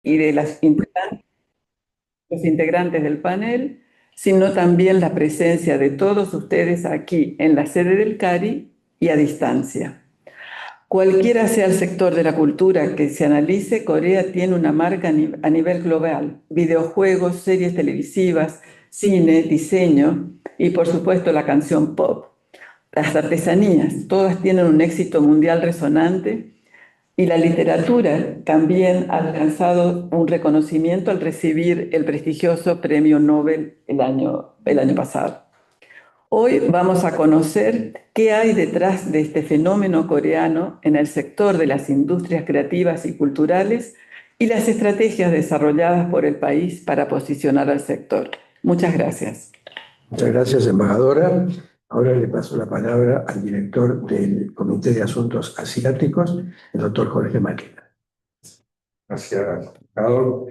y de los integrantes del panel, sino también la presencia de todos ustedes aquí en la sede del CARI y a distancia. Cualquiera sea el sector de la cultura que se analice, Corea tiene una marca a nivel global: videojuegos, series televisivas, cine, diseño y por supuesto la canción pop. Las artesanías, todas tienen un éxito mundial resonante, y la literatura también ha alcanzado un reconocimiento al recibir el prestigioso Premio Nobel el año pasado. Hoy vamos a conocer qué hay detrás de este fenómeno coreano en el sector de las industrias creativas y culturales y las estrategias desarrolladas por el país para posicionar al sector. Muchas gracias. Muchas gracias, embajadora. Ahora le paso la palabra al director del Comité de Asuntos Asiáticos, el doctor Jorge Maquina. Gracias, embajador.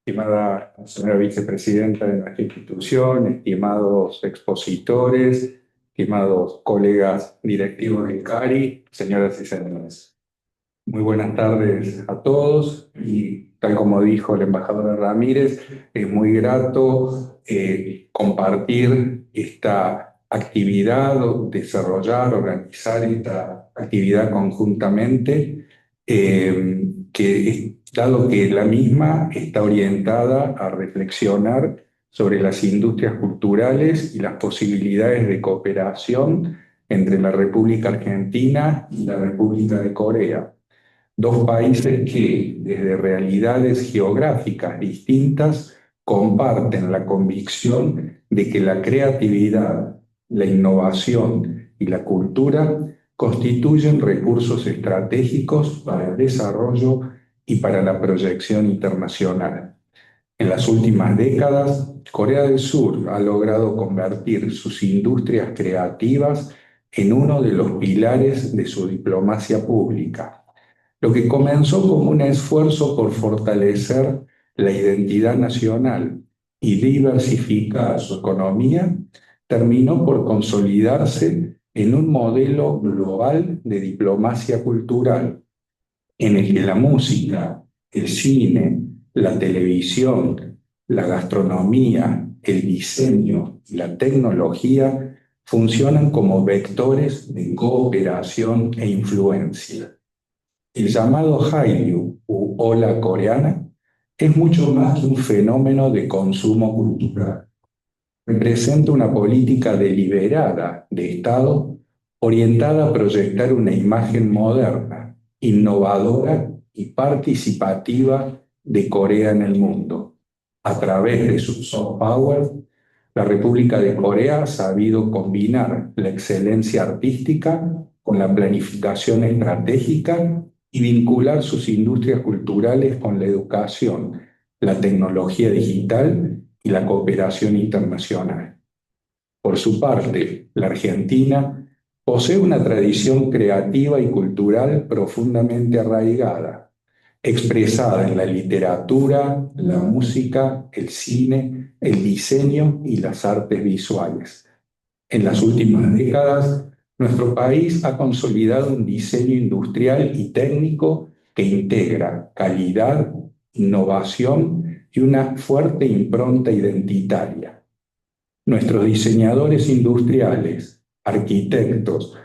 Estimada señora vicepresidenta de nuestra institución, estimados expositores, estimados colegas directivos del CARI, señoras y señores. Muy buenas tardes a todos y tal como dijo la embajadora Ramírez, es muy grato compartir esta actividad, desarrollar, organizar esta actividad conjuntamente, dado que la misma está orientada a reflexionar sobre las industrias culturales y las posibilidades de cooperación entre la República Argentina y la República de Corea. Dos países que, desde realidades geográficas distintas, comparten la convicción de que la creatividad, la innovación y la cultura constituyen recursos estratégicos para el desarrollo y para la proyección internacional. En las últimas décadas, Corea del Sur ha logrado convertir sus industrias creativas en uno de los pilares de su diplomacia pública. Lo que comenzó como un esfuerzo por fortalecer la identidad nacional y diversificar su economía, terminó por consolidarse en un modelo global de diplomacia cultural, en el que la música, el cine, la televisión, la gastronomía, el diseño y la tecnología funcionan como vectores de cooperación e influencia. El llamado Hallyu u ola coreana es mucho más que un fenómeno de consumo cultural. Representa una política deliberada de Estado orientada a proyectar una imagen moderna, innovadora y participativa de Corea en el mundo. A través de su soft power, la República de Corea ha sabido combinar la excelencia artística con la planificación estratégica y vincular sus industrias culturales con la educación, la tecnología digital y la cooperación internacional. Por su parte, la Argentina posee una tradición creativa y cultural profundamente arraigada, expresada en la literatura, la música, el cine, el diseño y las artes visuales. En las últimas décadas, nuestro país ha consolidado un diseño industrial y técnico que integra calidad, innovación y una fuerte impronta identitaria. Nuestros diseñadores industriales, arquitectos,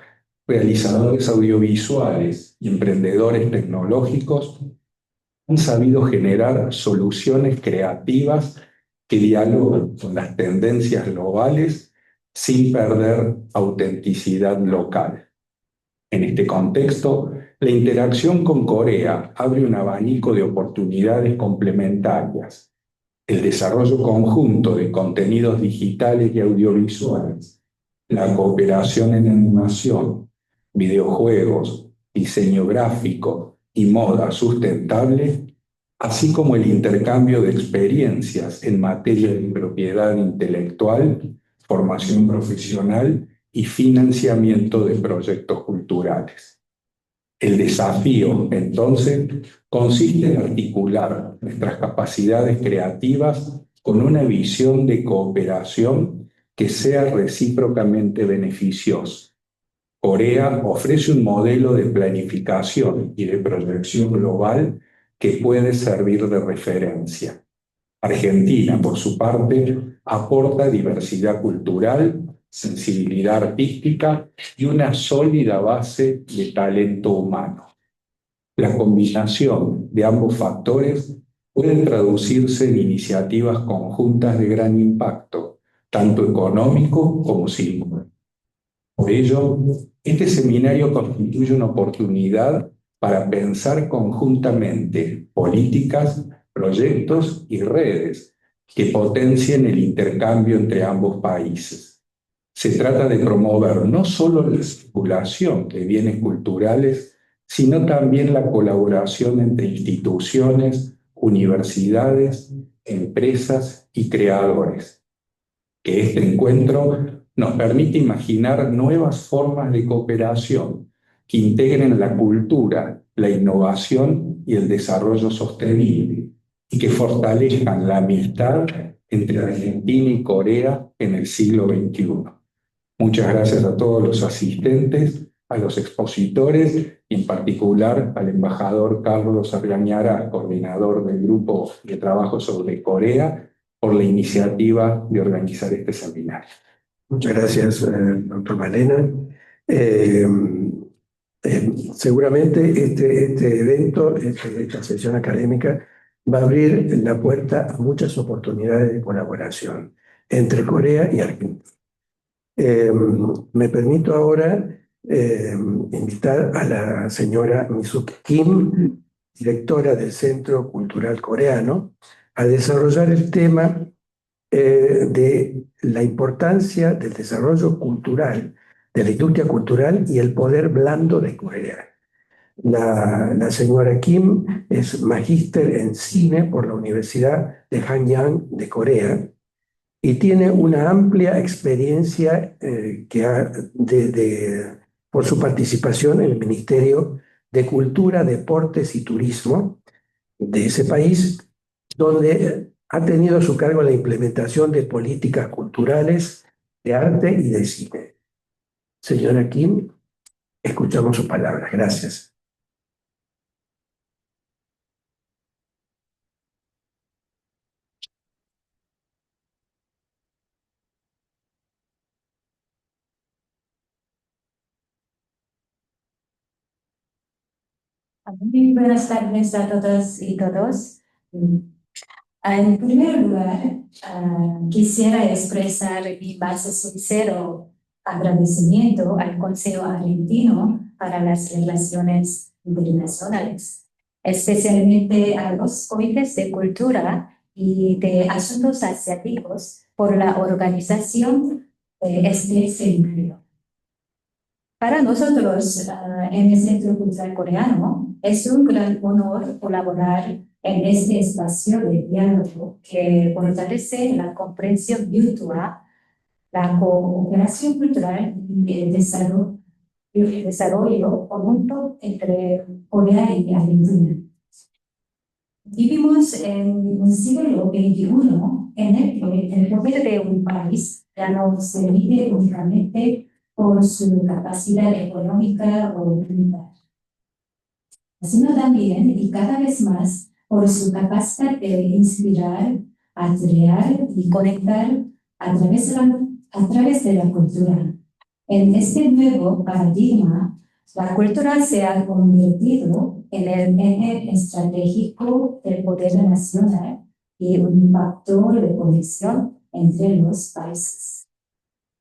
realizadores audiovisuales y emprendedores tecnológicos han sabido generar soluciones creativas que dialogan con las tendencias globales sin perder autenticidad local. En este contexto, la interacción con Corea abre un abanico de oportunidades complementarias. El desarrollo conjunto de contenidos digitales y audiovisuales, la cooperación en animación, videojuegos, diseño gráfico y moda sustentable, así como el intercambio de experiencias en materia de propiedad intelectual, formación profesional y financiamiento de proyectos culturales. El desafío, entonces, consiste en articular nuestras capacidades creativas con una visión de cooperación que sea recíprocamente beneficiosa. Corea ofrece un modelo de planificación y de proyección global que puede servir de referencia. Argentina, por su parte, aporta diversidad cultural, sensibilidad artística y una sólida base de talento humano. La combinación de ambos factores puede traducirse en iniciativas conjuntas de gran impacto, tanto económico como simbólico. Por ello, este seminario constituye una oportunidad para pensar conjuntamente políticas, proyectos y redes que potencien el intercambio entre ambos países. Se trata de promover no solo la circulación de bienes culturales, sino también la colaboración entre instituciones, universidades, empresas y creadores. Que este encuentro nos permite imaginar nuevas formas de cooperación que integren la cultura, la innovación y el desarrollo sostenible, y que fortalezcan la amistad entre Argentina y Corea en el siglo XXI. Muchas gracias a todos los asistentes, a los expositores y en particular al embajador Carlos Argañara, coordinador del Grupo de Trabajo sobre Corea, por la iniciativa de organizar este seminario. Muchas gracias, doctor Malena. Seguramente este evento, esta sesión académica, va a abrir la puerta a muchas oportunidades de colaboración entre Corea y Argentina. Me permito ahora invitar a la señora Misuke Kim, directora del Centro Cultural Coreano, a desarrollar el tema de la importancia del desarrollo cultural, de la industria cultural y el poder blando de Corea. La señora Kim es magíster en cine por la Universidad de Hanyang de Corea y tiene una amplia experiencia por su participación en el Ministerio de Cultura, Deportes y Turismo de ese país, donde ha tenido a su cargo la implementación de políticas culturales, de arte y de cine. Señora Kim, escuchamos sus palabras. Gracias. Muy buenas tardes a todas y todos. En primer lugar, quisiera expresar mi más sincero agradecimiento al Consejo Argentino para las Relaciones Internacionales, especialmente a los comités de cultura y de asuntos asiáticos por la organización de este seminario. Para nosotros, en el Centro Cultural Coreano, es un gran honor colaborar en este espacio de diálogo que fortalece la comprensión mutua, la cooperación cultural y el desarrollo conjunto entre Corea y Argentina. Vivimos en un siglo XXI en el que el poder de un país ya no se mide únicamente por su capacidad económica o militar, sino también y cada vez más por su capacidad de inspirar, atraer y conectar a través de la cultura. En este nuevo paradigma, la cultura se ha convertido en el eje estratégico del poder nacional y un factor de conexión entre los países.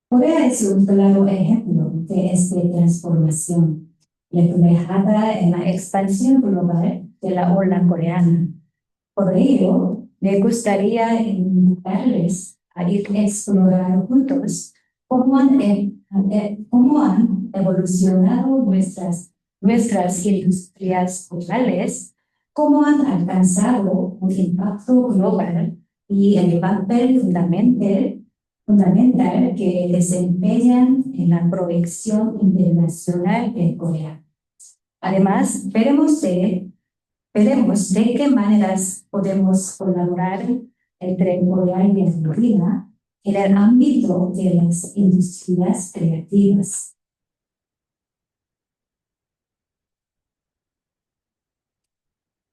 Corea es un claro ejemplo de esta transformación, reflejada en la expansión global de la ola coreana. Por ello, me gustaría invitarles a ir a explorar juntos cómo han evolucionado nuestras industrias culturales, cómo han alcanzado un impacto global y el papel fundamental que desempeñan en la proyección internacional de Corea. Además, veremos de qué maneras podemos colaborar entre Corea y Argentina en el ámbito de las industrias creativas.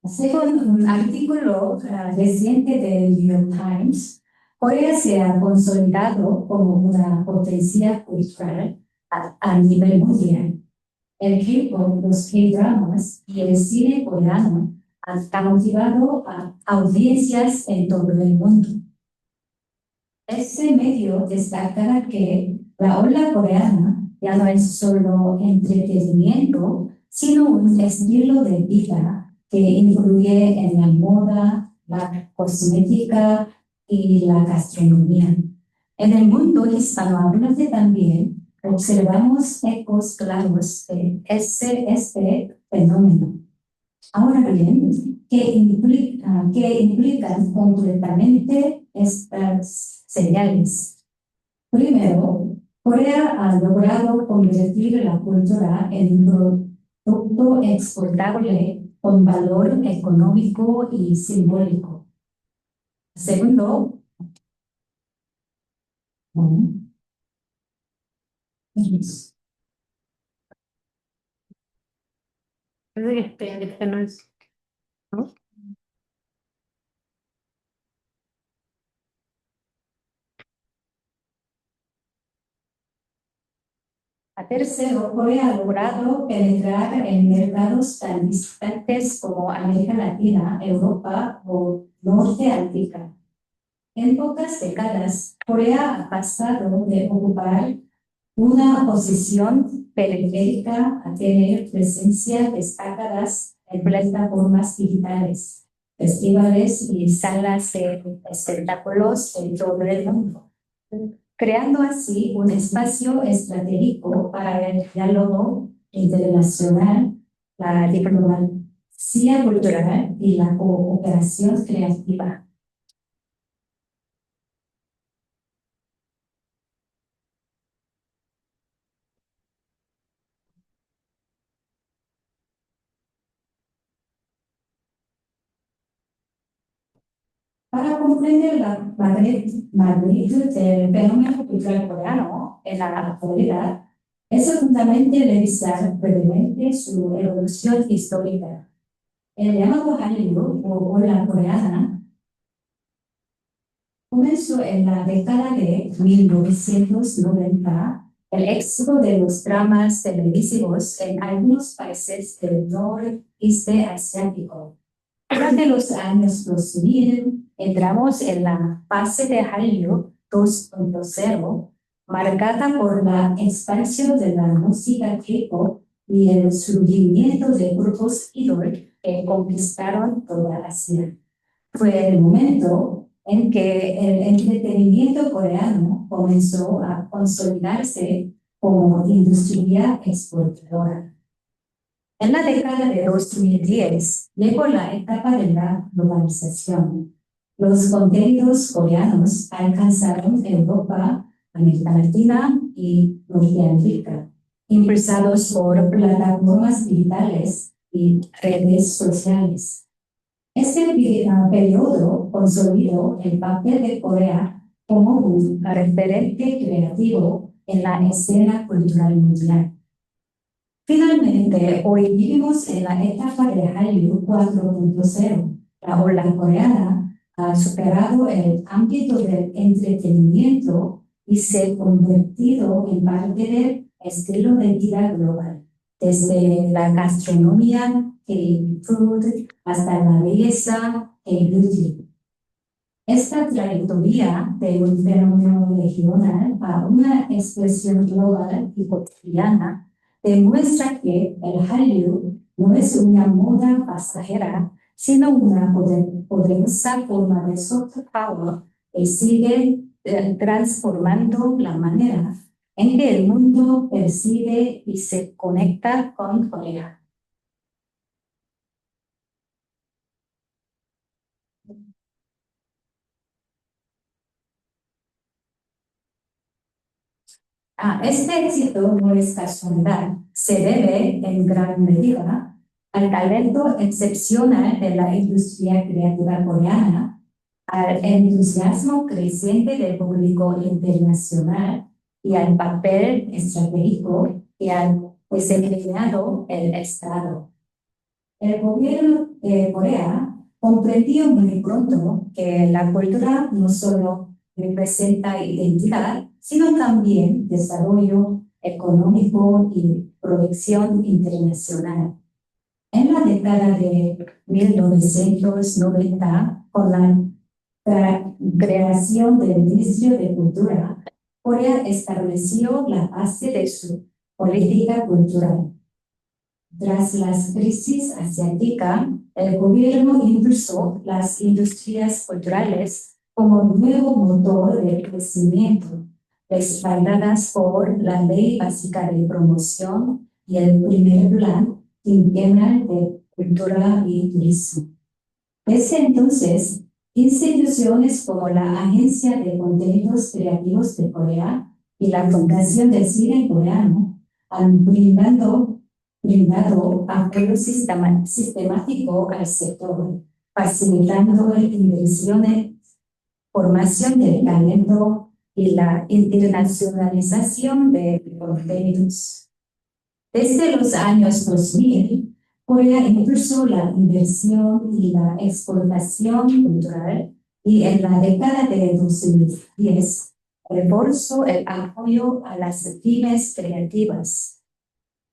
Según un artículo reciente del New York Times, Corea se ha consolidado como una potencia cultural a nivel mundial. El K-pop, los K-dramas y el cine coreano han cautivado a audiencias en todo el mundo. Este medio destaca que la ola coreana ya no es solo entretenimiento, sino un estilo de vida que influye en la moda, la cosmética y la gastronomía. En el mundo hispanohablante también observamos ecos claros de este fenómeno. Ahora bien, ¿qué implican concretamente estas señales? Primero, Corea ha logrado convertir la cultura en un producto exportable con valor económico y simbólico. Segundo, Este no es, ¿no? tercero, Corea ha logrado penetrar en mercados tan distantes como América Latina, Europa o Norte África. En pocas décadas, Corea ha pasado de ocupar una posición periférica a tener presencia destacadas en plataformas digitales, festivales y salas de espectáculos en todo el mundo, creando así un espacio estratégico para el diálogo internacional, la diplomacia cultural y la cooperación creativa. Para comprender la magnitud del fenómeno cultural coreano en la actualidad, es fundamental revisar brevemente su evolución histórica. El llamado Hallyu o ola coreana comenzó en la década de 1990, el éxito de los dramas televisivos en algunos países del noreste asiático. Durante los años 2000, entramos en la fase de Hallyu 2.0, marcada por la expansión de la música K-pop y el surgimiento de grupos idol que conquistaron toda Asia. Fue el momento en que el entretenimiento coreano comenzó a consolidarse como industria exportadora. En la década de 2010 llegó la etapa de la globalización. Los contenidos coreanos alcanzaron Europa, América Latina y Norteamérica, impulsados por plataformas digitales y redes sociales. Este periodo consolidó el papel de Corea como un referente creativo en la escena cultural mundial. Finalmente, hoy vivimos en la etapa de Hallyu 4.0. La ola coreana ha superado el ámbito del entretenimiento y se ha convertido en parte del estilo de vida global, desde la gastronomía, K-food, hasta la belleza, K-beauty. Esta trayectoria de un fenómeno regional a una expresión global y cotidiana demuestra que el Hallyu no es una moda pasajera, sino una poderosa forma de soft power que sigue transformando la manera en que el mundo percibe y se conecta con Corea. Este éxito no es casualidad, se debe en gran medida al talento excepcional de la industria creativa coreana, al entusiasmo creciente del público internacional y al papel estratégico que ha desempeñado el Estado. El gobierno de Corea comprendió muy pronto que la cultura no solo representa identidad, sino también desarrollo económico y proyección internacional. En la década de 1990, con la creación del Ministerio de Cultura, Corea estableció la base de su política cultural. Tras la crisis asiática, el gobierno impulsó las industrias culturales como nuevo motor de crecimiento, respaldadas por la Ley Básica de Promoción y el primer Plan Quinquenal de Cultura y Turismo. Desde entonces, instituciones como la Agencia de Contenidos Creativos de Corea y la Fundación del Cine Coreano han brindado apoyo sistemático al sector, facilitando inversiones, formación del talento y la internacionalización de contenidos. Desde los años 2000, Corea impulsó la inversión y la exportación cultural y en la década de 2010 reforzó el apoyo a las pymes creativas.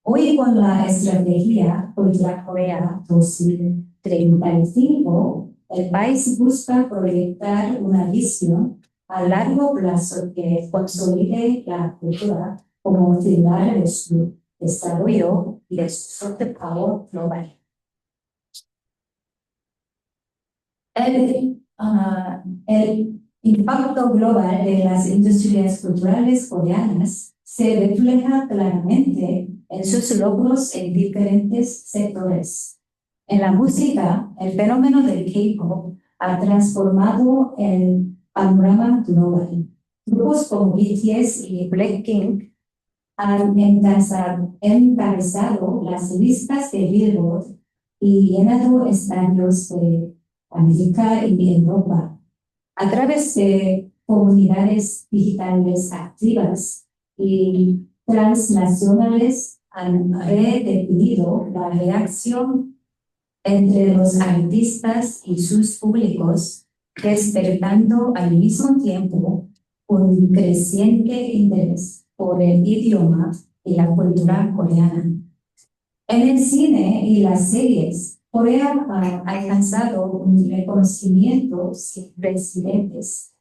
Hoy con la estrategia Cultura Corea 2035, el país busca proyectar una visión a largo plazo que consolide la cultura como pilar de su desarrollo y de su soft power global. El impacto global de las industrias culturales coreanas se refleja claramente en sus logros en diferentes sectores. En la música, el fenómeno del K-pop ha transformado el panorama global. Grupos como BTS y Blackpink han encabezado las listas de Billboard y llenado estadios de América y Europa. A través de comunidades digitales activas y transnacionales han redefinido la reacción entre los artistas y sus públicos, despertando al mismo tiempo un creciente interés por el idioma y la cultura coreana. En el cine y las series, Corea ha alcanzado un reconocimiento sin precedentes.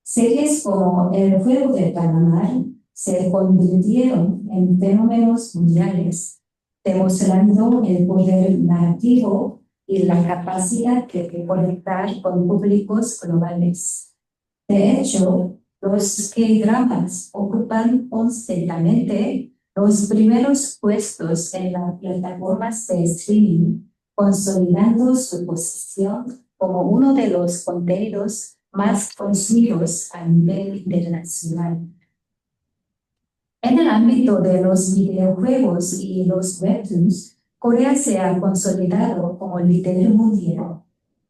Series como El Juego del Calamar se convirtieron en fenómenos mundiales, demostrando el poder narrativo y la capacidad de conectar con públicos globales. De hecho, los K-dramas ocupan constantemente los primeros puestos en las plataformas de streaming, consolidando su posición como uno de los contenidos más consumidos a nivel internacional. En el ámbito de los videojuegos y los webtoons, Corea se ha consolidado como líder mundial.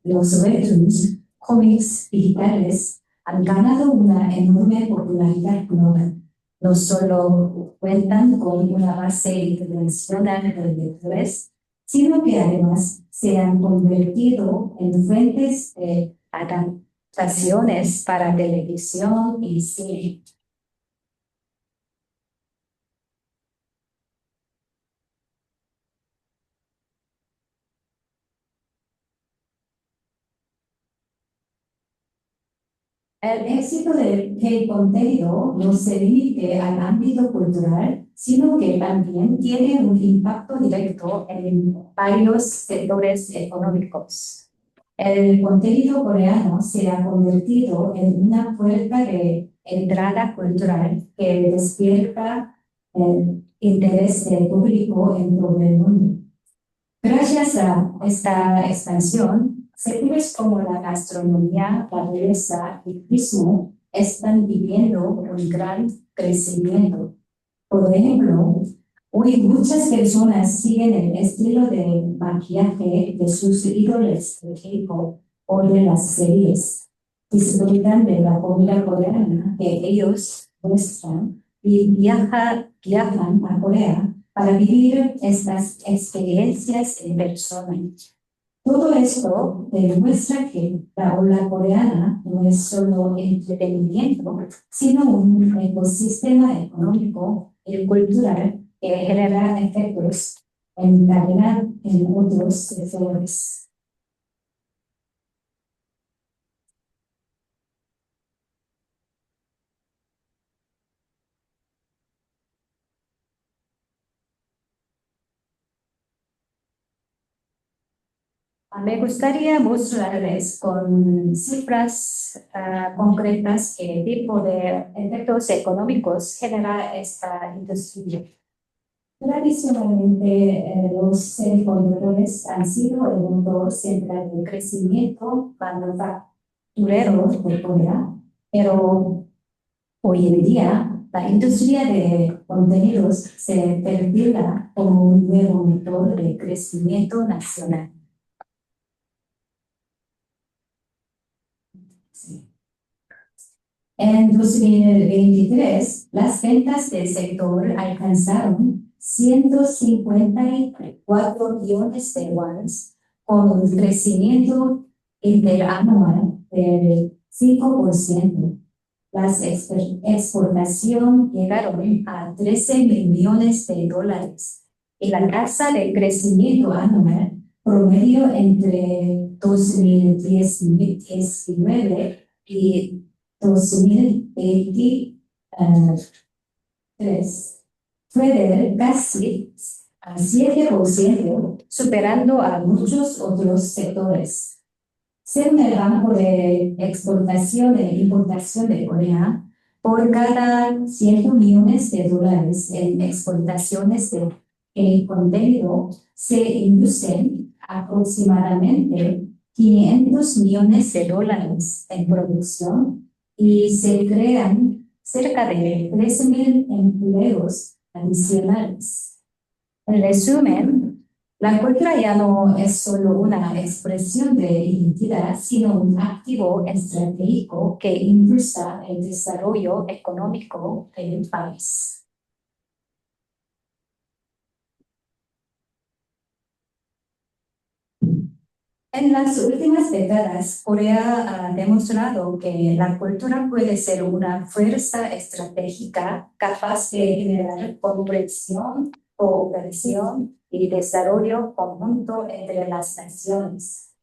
Los webtoons, cómics digitales, han ganado una enorme popularidad global. No solo cuentan con una base internacional de lectores, sino que además se han convertido en fuentes de adaptaciones para televisión y cine. El éxito del K-contenido no se limite al ámbito cultural, sino que también tiene un impacto directo en varios sectores económicos. El contenido coreano se ha convertido en una puerta de entrada cultural que despierta el interés del público en todo el mundo. Gracias a esta expansión, sectores como la gastronomía, la belleza y el turismo están viviendo un gran crecimiento. Por ejemplo, hoy muchas personas siguen el estilo de maquillaje de sus ídolos de K-pop o de las series. Disfrutan de la comida coreana que ellos muestran y viajan a Corea para vivir estas experiencias en persona. Todo esto demuestra que la ola coreana no es solo entretenimiento, sino un ecosistema económico y cultural que genera efectos en cadena en otros sectores. Me gustaría mostrarles con cifras concretas qué tipo de efectos económicos genera esta industria. Tradicionalmente, los semiconductores han sido el motor central de crecimiento manufacturero de Corea, pero hoy en día la industria de contenidos se perfila como un nuevo motor de crecimiento nacional. En 2023, las ventas del sector alcanzaron 154 billones de wones, con un crecimiento interanual del 5%. Las exportaciones llegaron a 13 mil millones de dólares y la tasa de crecimiento anual promedio entre 2019 y 2023 fue de casi 7%, superando a muchos otros sectores. Según el Banco de Exportación e Importación de Corea, por cada 100 millones de dólares en exportaciones de contenido, se inducen aproximadamente 500 millones de dólares en producción y se crean cerca de 13,000 empleos adicionales. En resumen, la cultura ya no es solo una expresión de identidad, sino un activo estratégico que impulsa el desarrollo económico del país. En las últimas décadas, Corea ha demostrado que la cultura puede ser una fuerza estratégica capaz de generar comprensión, cooperación y desarrollo conjunto entre las naciones.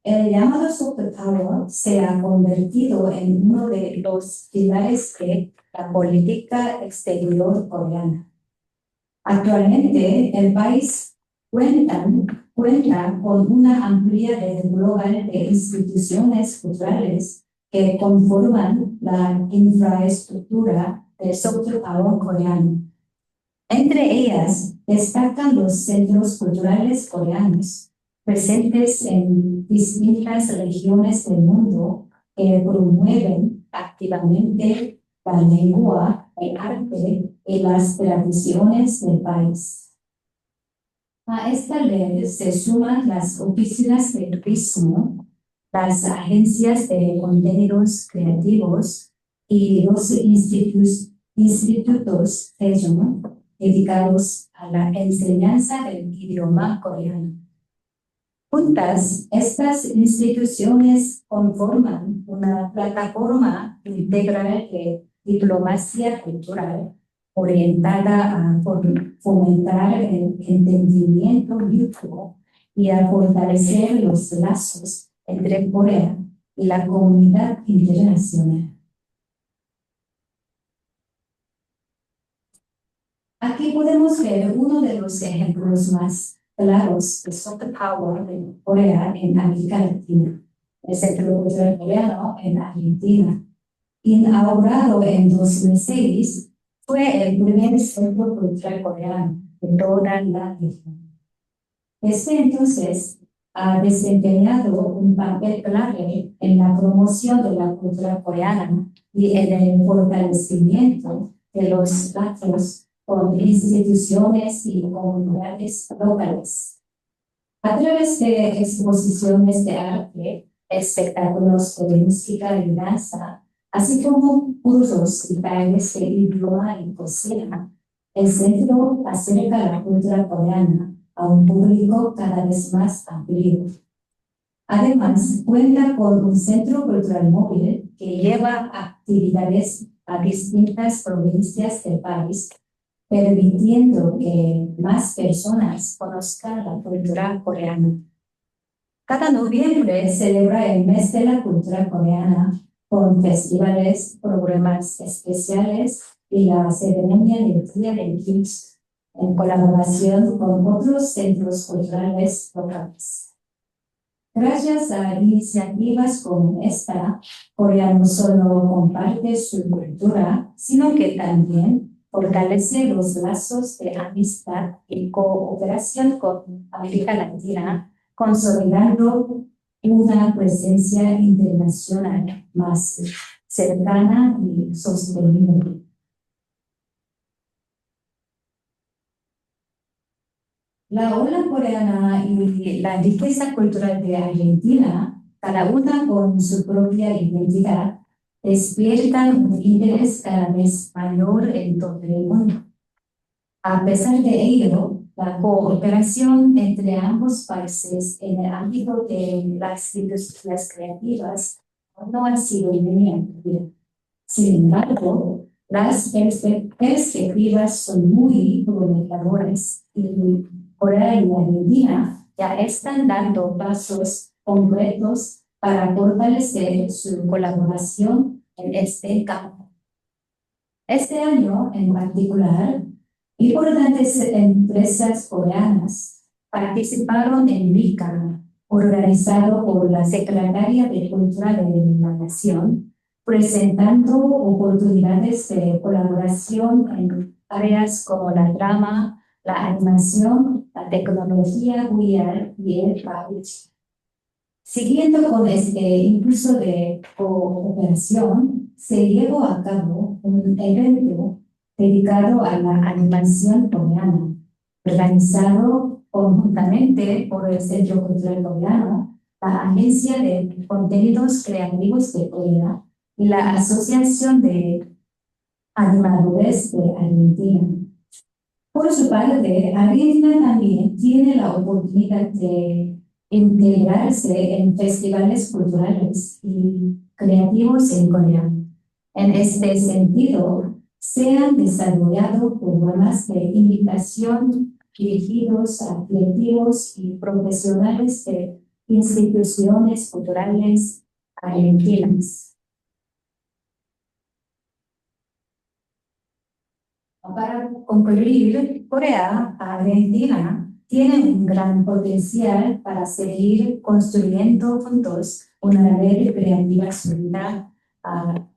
El llamado soft power se ha convertido en uno de los pilares de la política exterior coreana. Actualmente, el país cuenta con una amplia red global de instituciones culturales que conforman la infraestructura del soft power coreano. Entre ellas destacan los centros culturales coreanos, presentes en distintas regiones del mundo que promueven activamente la lengua, el arte y las tradiciones del país. A esta red se suman las oficinas de turismo, las agencias de contenidos creativos y los institutos Sejong dedicados a la enseñanza del idioma coreano. Juntas, estas instituciones conforman una plataforma integral de diplomacia cultural orientada a fomentar el entendimiento mutuo y a fortalecer los lazos entre Corea y la comunidad internacional. Aquí podemos ver uno de los ejemplos más claros de soft power de Corea en América Latina, el Centro Cultural Coreano en Argentina. Inaugurado en 2006, fue el primer centro cultural coreano de toda la región. Desde entonces, ha desempeñado un papel clave en la promoción de la cultura coreana y en el fortalecimiento de los lazos con instituciones y comunidades locales. A través de exposiciones de arte, espectáculos de música y danza, así como cursos y talleres de idioma y cocina, el centro acerca la cultura coreana a un público cada vez más amplio. Además, cuenta con un centro cultural móvil que lleva actividades a distintas provincias del país, permitiendo que más personas conozcan la cultura coreana. Cada noviembre celebra el mes de la cultura coreana con festivales, programas especiales y la ceremonia del Día del Kimchi en colaboración con otros centros culturales locales. Gracias a iniciativas como esta, Corea no solo comparte su cultura, sino que también fortalece los lazos de amistad y cooperación con América Latina, consolidando una presencia internacional más cercana y sostenible. La ola coreana y la riqueza cultural de Argentina, cada una con su propia identidad, despiertan un interés cada vez mayor en todo el mundo. A pesar de ello, la cooperación entre ambos países en el ámbito de las industrias creativas no ha sido inmediata. Sin embargo, las perspectivas son muy prometedoras y Corea y Argentina ya están dando pasos concretos para fortalecer su colaboración en este campo. Este año, en particular, importantes empresas coreanas participaron en MICA, organizado por la Secretaría de Cultura de la Nación, presentando oportunidades de colaboración en áreas como la drama, la animación, la tecnología VR y el país. Siguiendo con este impulso de cooperación, se llevó a cabo un evento dedicado a la animación coreana, organizado conjuntamente por el Centro Cultural Coreano, la Agencia de Contenidos Creativos de Corea y la Asociación de Animadores de Argentina. Por su parte, Argentina también tiene la oportunidad de integrarse en festivales culturales y creativos en Corea. En este sentido, se han desarrollado programas de invitación dirigidos a creativos y profesionales de instituciones culturales argentinas. Para concluir, Corea, Argentina, tiene un gran potencial para seguir construyendo juntos una red creativa sólida,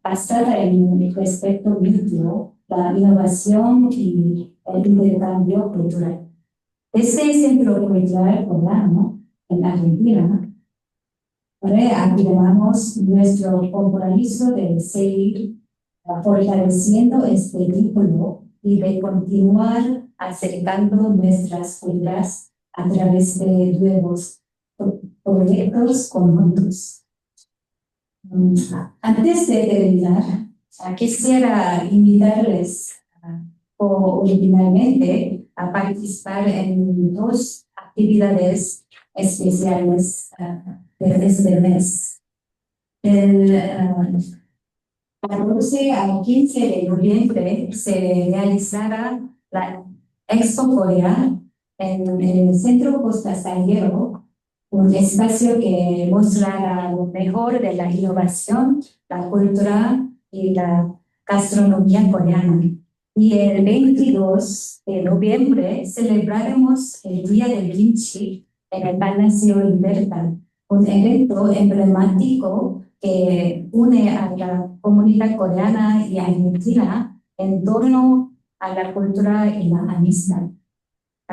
basada en el respeto mutuo, la innovación y el intercambio cultural. Este centro cultural coreano en Argentina reafirmamos nuestro compromiso de seguir fortaleciendo este vínculo y de continuar acercando nuestras culturas a través de nuevos proyectos conjuntos. Antes de terminar, quisiera invitarles originalmente a participar en dos actividades especiales de este mes. El 14 al 15 de noviembre se realizará la Expo Corea en el Centro Costa Salguero, un espacio que mostrará lo mejor de la innovación, la cultura y la gastronomía coreana. Y el 22 de noviembre celebraremos el Día del Kimchi en el Palacio Libertad, un evento emblemático que une a la comunidad coreana y argentina en torno a la cultura y la amistad.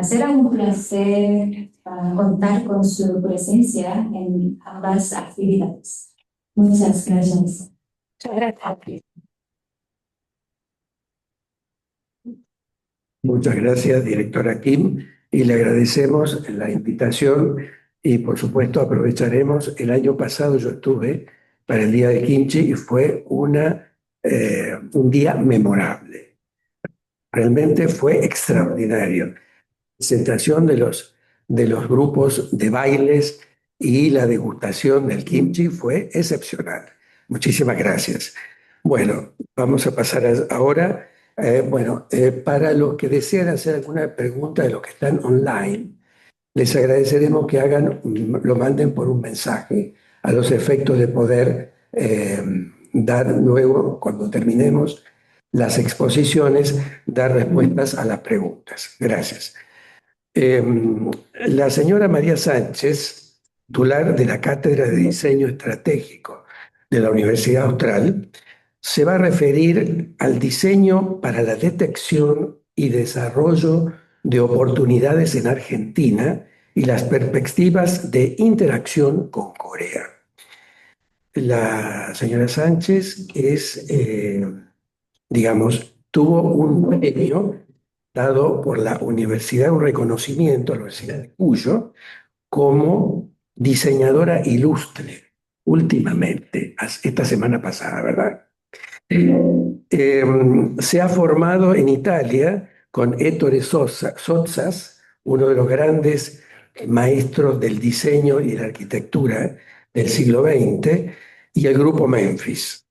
Será un placer contar con su presencia en ambas actividades. Muchas gracias. Muchas gracias. Muchas gracias, directora Kim, y le agradecemos la invitación y, por supuesto, aprovecharemos. El año pasado yo estuve para el Día de Kimchi y fue un día memorable. Realmente fue extraordinario. Presentación de los grupos de bailes y la degustación del kimchi fue excepcional. Muchísimas gracias. Bueno, vamos a pasar ahora. Para los que desean hacer alguna pregunta de los que están online, les agradeceremos que lo manden por un mensaje a los efectos de poder dar luego, cuando terminemos las exposiciones, dar respuestas a las preguntas. Gracias. Eh, la señora María Sánchez, titular de la Cátedra de Diseño Estratégico de la Universidad Austral, se va a referir al diseño para la detección y desarrollo de oportunidades en Argentina y las perspectivas de interacción con Corea. La señora Sánchez tuvo un premio dado por la universidad, un reconocimiento a la Universidad de Cuyo, como diseñadora ilustre, últimamente, esta semana pasada, ¿verdad? Se ha formado en Italia con Ettore Sozzas, uno de los grandes maestros del diseño y de la arquitectura del siglo XX, y el grupo Memphis.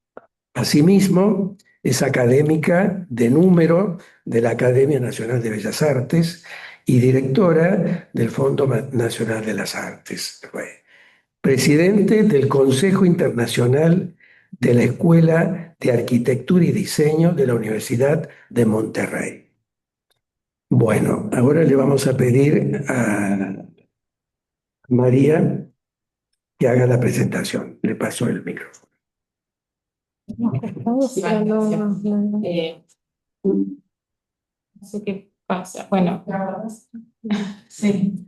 Asimismo, es académica de número de la Academia Nacional de Bellas Artes y directora del Fondo Nacional de las Artes. Fue presidente del Consejo Internacional de la Escuela de Arquitectura y Diseño de la Universidad de Monterrey. Bueno, ahora le vamos a pedir a María que haga la presentación. Le paso el micrófono. Sí, no sé qué pasa. Bueno, sí,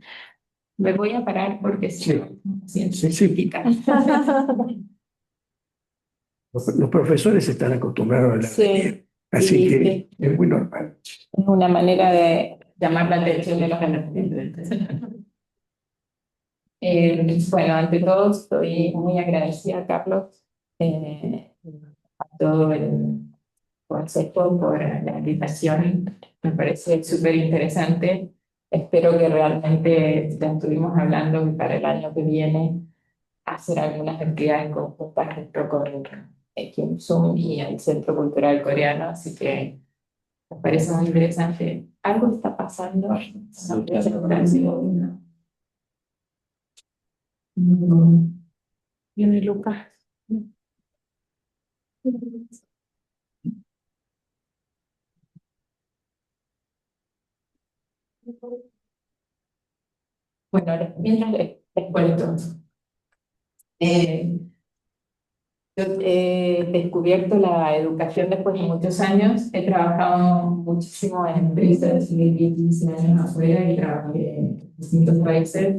me voy a parar porque Sí. siento Sí. chiquita. Los profesores están acostumbrados a hablar de bien, así que es muy normal. Es una manera de llamar la atención de los estudiantes. Bueno, ante todo estoy muy agradecida, Carlos, a todo el consejo por la invitación. Me parece súper interesante. Espero que realmente ya estuvimos hablando y para el año que viene hacer algunas actividades conjuntas junto con Kim Sung y el Centro Cultural Coreano, así que me parece muy interesante. Algo está pasando. Viene Lucas. Bueno, mientras les cuento. Yo he descubierto la educación después de muchos años. He trabajado muchísimo en empresas, viví 15 años afuera y trabajé en distintos países.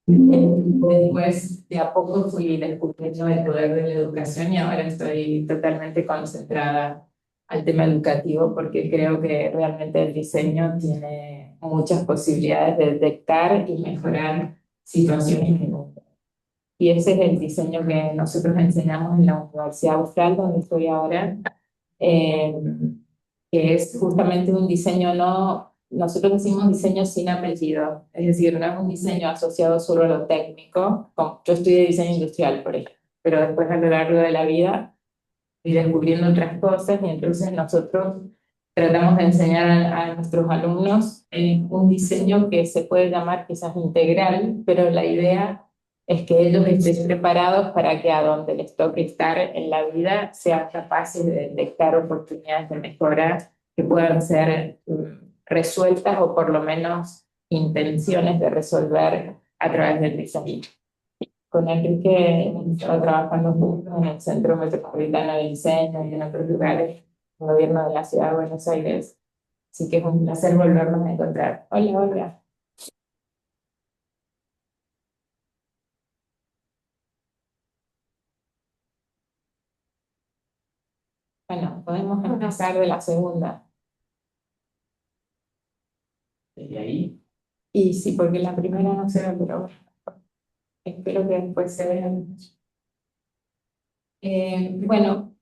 Después, de a poco fui descubriendo el poder de la educación y ahora estoy totalmente concentrada al tema educativo porque creo que realmente el diseño tiene muchas posibilidades de detectar y mejorar situaciones en el mundo. Y ese es el diseño que nosotros enseñamos en la Universidad Austral, donde estoy ahora, eh, que es justamente un diseño no, nosotros decimos diseño sin apellido, es decir, no es un diseño asociado solo a lo técnico, como yo estudié diseño industrial, por ejemplo, pero después a lo largo de la vida fui descubriendo otras cosas y entonces nosotros tratamos de enseñar a nuestros alumnos un diseño que se puede llamar quizás integral, pero la idea es que ellos estén preparados para que a donde les toque estar en la vida sean capaces de detectar oportunidades de mejora que puedan ser resueltas o por lo menos intenciones de resolver a través del diseño. Con Enrique hemos estado trabajando juntos en el Centro Metropolitano de Diseño y en otros lugares, el gobierno de la Ciudad de Buenos Aires. Así que es un placer volvernos a encontrar. Hola, Olga. Bueno, podemos empezar de la segunda. ¿Desde ahí? Y sí, porque la primera no se ve, pero espero que después se vean. Bueno,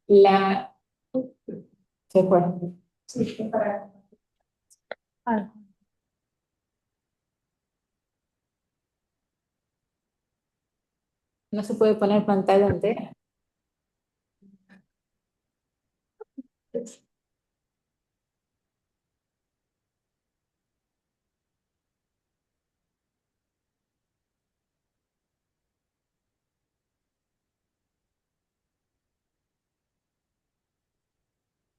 se fue. Sí, para Ah, No se puede poner pantalla entera.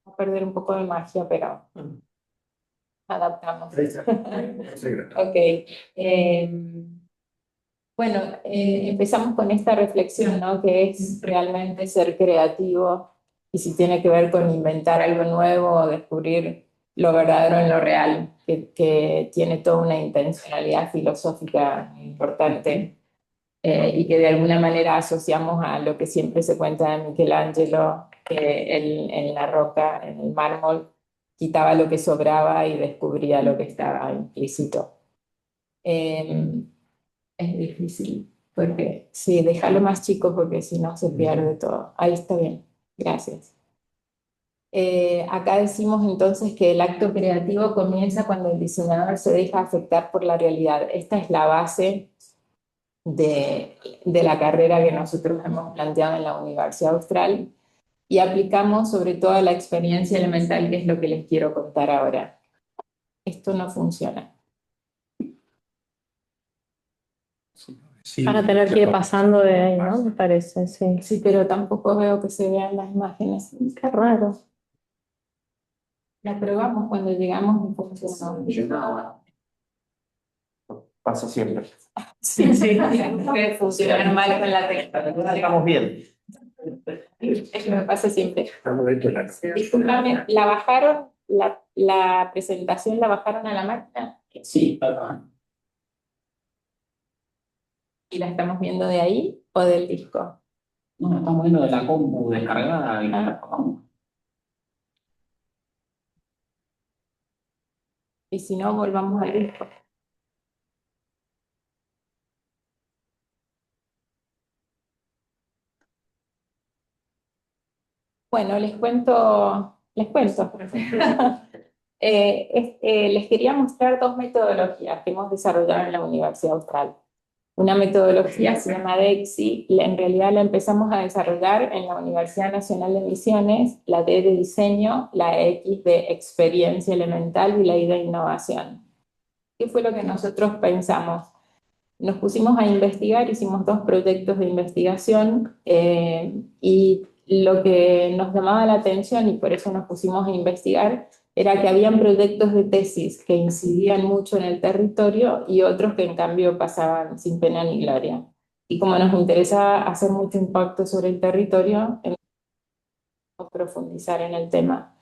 Va a perder un poco de magia, pero adaptamos. Ok. Bueno, empezamos con esta reflexión, ¿no? Que es realmente ser creativo y si tiene que ver con inventar algo nuevo o descubrir lo verdadero en lo real, que tiene toda una intencionalidad filosófica importante y que de alguna manera asociamos a lo que siempre se cuenta de Michelangelo, que él en la roca, en el mármol, quitaba lo que sobraba y descubría lo que estaba implícito. Es difícil, porque sí, déjalo más chico porque si no se pierde todo. Ahí está bien, gracias. Acá decimos entonces que el acto creativo comienza cuando el diseñador se deja afectar por la realidad. Esta es la base de la carrera que nosotros hemos planteado en la Universidad Austral y aplicamos sobre todo a la experiencia elemental, que es lo que les quiero contar ahora. Esto no funciona. Sí, Van a tener que ir pasando de ahí, ¿no? Me parece, sí. Sí, pero tampoco veo que se vean las imágenes. Qué raro. La probamos cuando llegamos y funcionó. Pasa siempre. Sí, sí, puede funcionar mal con la tecnología. Estamos bien. Es que me pasa siempre. Estamos dentro de la... Disculpame, ¿la bajaron? ¿La presentación la bajaron a la máquina? Sí, acá. ¿Y la estamos viendo de ahí o del disco? No, estamos viendo de la compu descargada y la bajamos. Y si no, volvamos al disco. Bueno, les cuento. Les quería mostrar dos metodologías que hemos desarrollado en la Universidad Austral. Una metodología se llama DEXI, en realidad la empezamos a desarrollar en la Universidad Nacional de Misiones, la D de diseño, la X de experiencia elemental y la I de innovación. ¿Qué fue lo que nosotros pensamos? Nos pusimos a investigar, hicimos dos proyectos de investigación y lo que nos llamaba la atención y por eso nos pusimos a investigar era que habían proyectos de tesis que incidían mucho en el territorio y otros que en cambio pasaban sin pena ni gloria. Y como nos interesaba hacer mucho impacto sobre el territorio, empezamos a profundizar en el tema.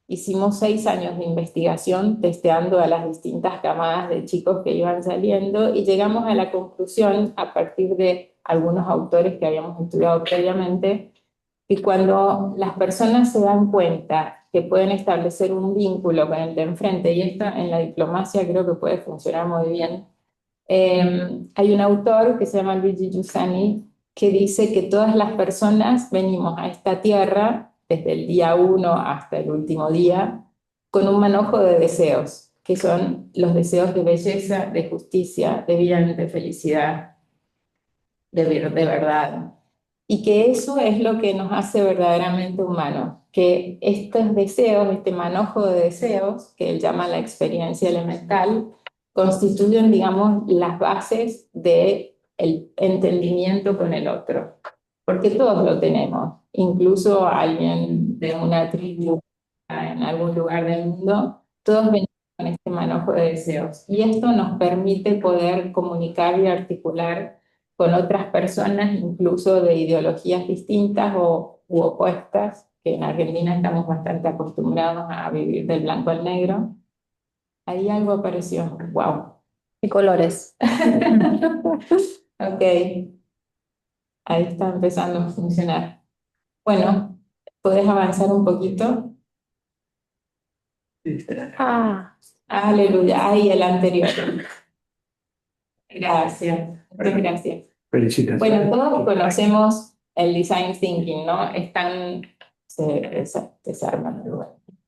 Hicimos 6 años de investigación testeando a las distintas camadas de chicos que iban saliendo y llegamos a la conclusión, a partir de algunos autores que habíamos estudiado previamente, que cuando las personas se dan cuenta que pueden establecer un vínculo con el de enfrente, y esto en la diplomacia creo que puede funcionar muy bien, hay un autor que se llama Luigi Giussani que dice que todas las personas venimos a esta tierra desde el día 1 hasta el último día con un manojo de deseos, que son los deseos de belleza, de justicia, de bien, de felicidad, de verdad. Y que eso es lo que nos hace verdaderamente humanos, que estos deseos, este manojo de deseos, que él llama la experiencia elemental, constituyen, digamos, las bases del entendimiento con el otro. Porque todos lo tenemos, incluso alguien de una tribu en algún lugar del mundo, todos venimos con este manojo de deseos. Y esto nos permite poder comunicar y articular con otras personas, incluso de ideologías distintas u opuestas, que en Argentina estamos bastante acostumbrados a vivir del blanco al negro. Ahí algo apareció. ¡Wow! ¿Qué colores? Ok, ahí está empezando a funcionar. Bueno, ¿podés avanzar un poquito? Ah, Aleluya, ahí el anterior. Gracias, muchas gracias. Felicitaciones. Bueno, todos conocemos el design thinking, ¿no? Se desarman.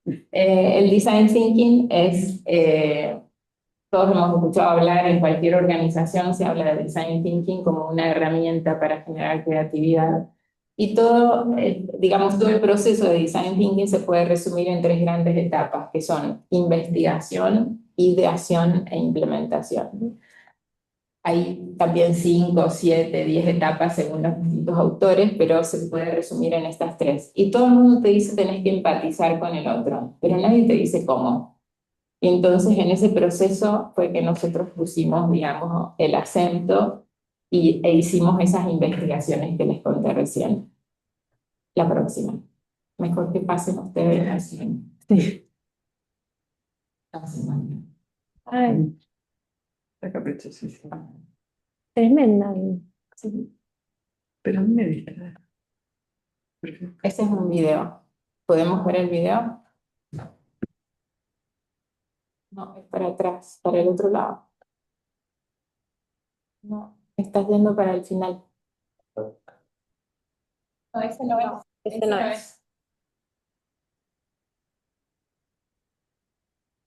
El design thinking es, todos hemos escuchado hablar, en cualquier organización se habla de design thinking como una herramienta para generar creatividad. Y todo, digamos, todo el proceso de design thinking se puede resumir en tres grandes etapas, que son investigación, ideación e implementación. Hay también 5, 7, 10 etapas según los distintos autores, pero se puede resumir en estas tres. Y todo el mundo te dice tenés que empatizar con el otro, pero nadie te dice cómo. Y entonces en ese proceso fue que nosotros pusimos, digamos, el acento e hicimos esas investigaciones que les conté recién. La próxima. Mejor que pasen ustedes así. Sí. Así. Ay, Está caprichosísima. tremenda. Sí. Pero a mí me distrae. Ese es un video. ¿Podemos ver el video? No, es para atrás, para el otro lado. No, estás yendo para el final. No, ese no es. Ese no es.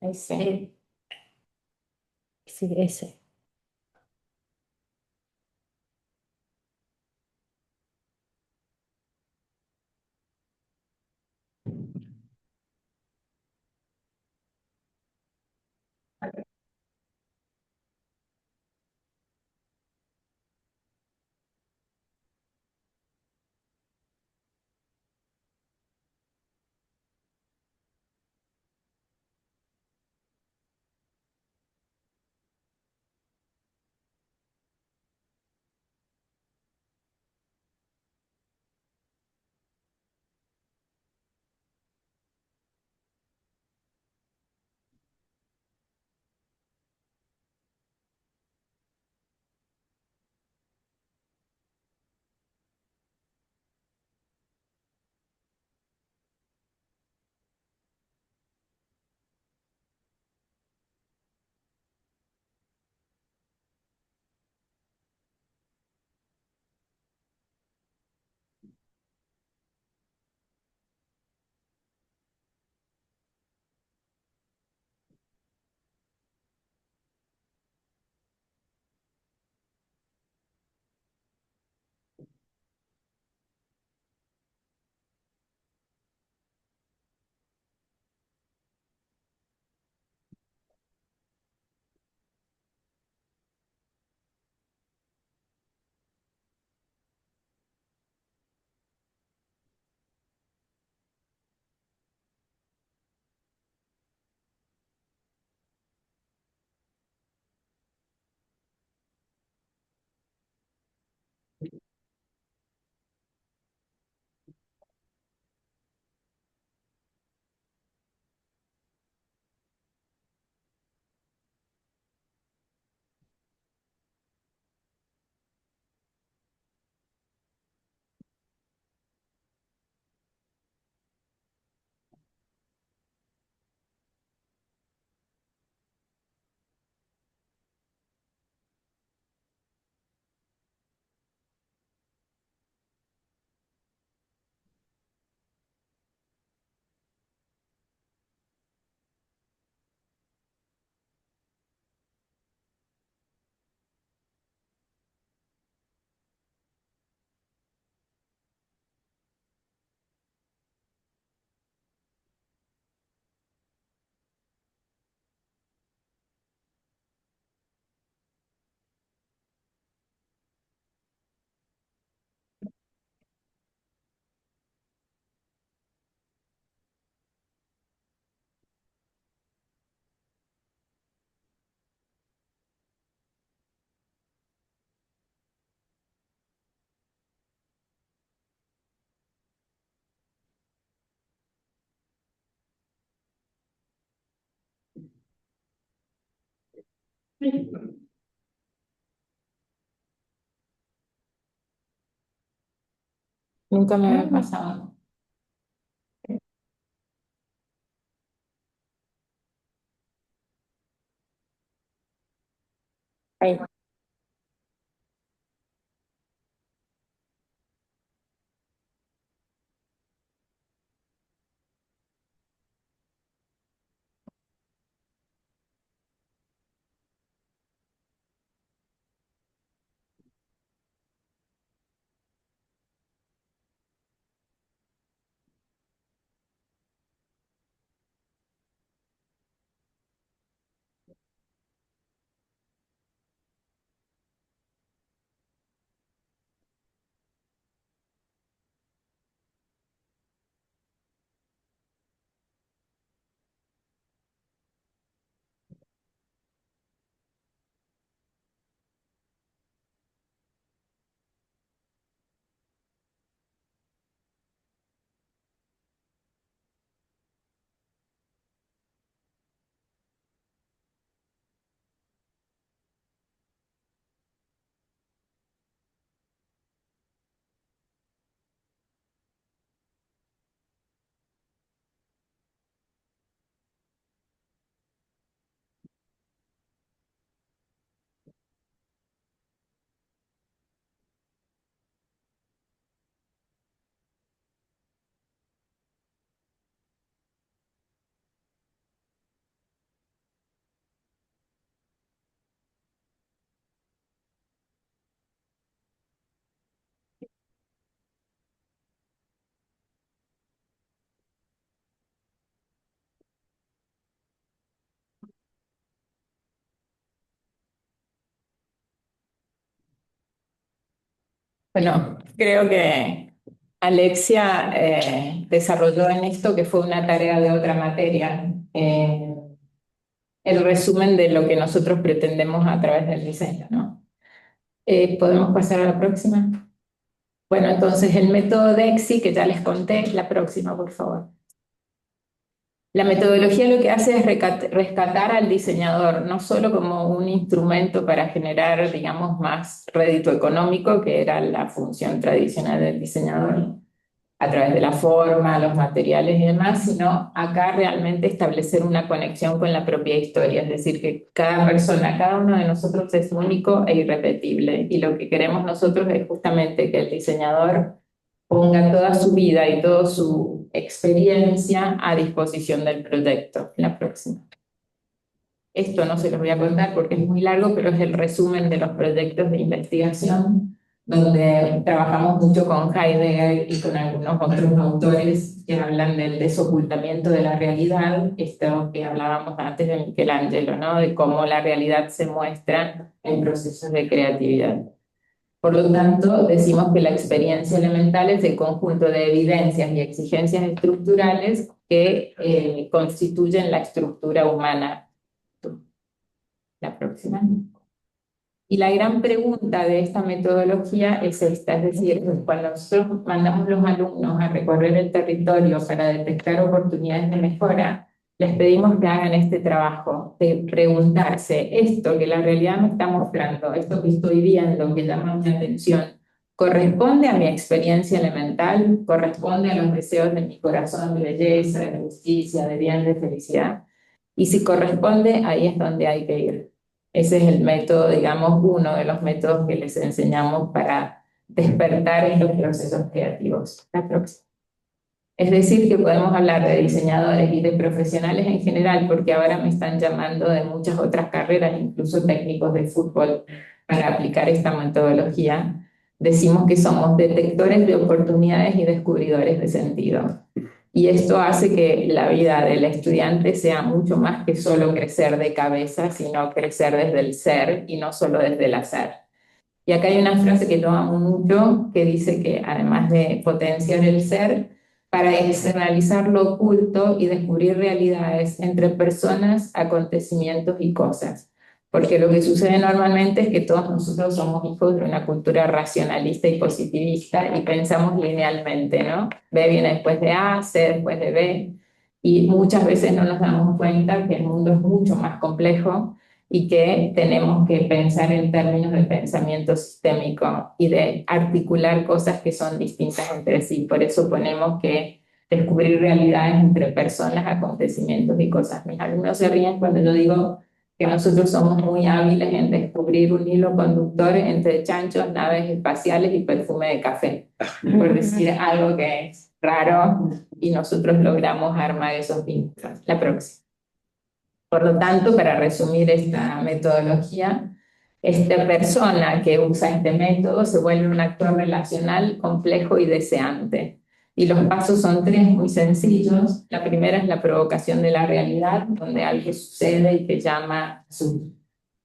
Ese. Sí, ese. Nunca me había pasado. Ahí. Bueno, creo que Alexia desarrolló en esto, que fue una tarea de otra materia, el resumen de lo que nosotros pretendemos a través del diseño, ¿no? ¿Podemos pasar a la próxima? Bueno, entonces el método DEXI, que ya les conté, la próxima, por favor. La metodología lo que hace es rescatar al diseñador, no solo como un instrumento para generar, digamos, más rédito económico, que era la función tradicional del diseñador, a través de la forma, los materiales y demás, sino acá realmente establecer una conexión con la propia historia, es decir, que cada persona, cada uno de nosotros es único e irrepetible, y lo que queremos nosotros es justamente que el diseñador ponga toda su vida y toda su experiencia a disposición del proyecto. La próxima. Esto no se los voy a contar porque es muy largo, pero es el resumen de los proyectos de investigación, donde trabajamos mucho con Heidegger y con algunos otros autores que hablan del desocultamiento de la realidad, esto que hablábamos antes de Michelangelo, ¿no? De cómo la realidad se muestra en procesos de creatividad. Por lo tanto, decimos que la experiencia elemental es el conjunto de evidencias y exigencias estructurales que constituyen la estructura humana. La próxima. Y la gran pregunta de esta metodología es esta, es decir, cuando nosotros mandamos a los alumnos a recorrer el territorio para detectar oportunidades de mejora, les pedimos que hagan este trabajo de preguntarse, esto que la realidad me está mostrando, esto que estoy viendo, que llama mi atención, ¿corresponde a mi experiencia elemental? ¿Corresponde a los deseos de mi corazón de belleza, de justicia, de bien, de felicidad? Y si corresponde, ahí es donde hay que ir. Ese es el método, digamos, uno de los métodos que les enseñamos para despertar en los procesos creativos. La próxima. Es decir, que podemos hablar de diseñadores y de profesionales en general, porque ahora me están llamando de muchas otras carreras, incluso técnicos de fútbol, para aplicar esta metodología. Decimos que somos detectores de oportunidades y descubridores de sentido. Y esto hace que la vida del estudiante sea mucho más que solo crecer de cabeza, sino crecer desde el ser y no solo desde el hacer. Y acá hay una frase que tomamos mucho que dice que además de potenciar el ser, para externalizar lo oculto y descubrir realidades entre personas, acontecimientos y cosas. Porque lo que sucede normalmente es que todos nosotros somos hijos de una cultura racionalista y positivista y pensamos linealmente, ¿no? B viene después de A, C después de B, y muchas veces no nos damos cuenta que el mundo es mucho más complejo y que tenemos que pensar en términos de pensamiento sistémico y de articular cosas que son distintas entre sí. Por eso ponemos que descubrir realidades entre personas, acontecimientos y cosas. Mis alumnos se ríen cuando yo digo que nosotros somos muy hábiles en descubrir un hilo conductor entre chanchos, naves espaciales y perfume de café, por decir algo que es raro, y nosotros logramos armar esos vínculos. La próxima. Por lo tanto, para resumir esta metodología, esta persona que usa este método se vuelve un actor relacional complejo y deseante. Y los pasos son tres muy sencillos. La primera es la provocación de la realidad, donde algo sucede y que llama a sus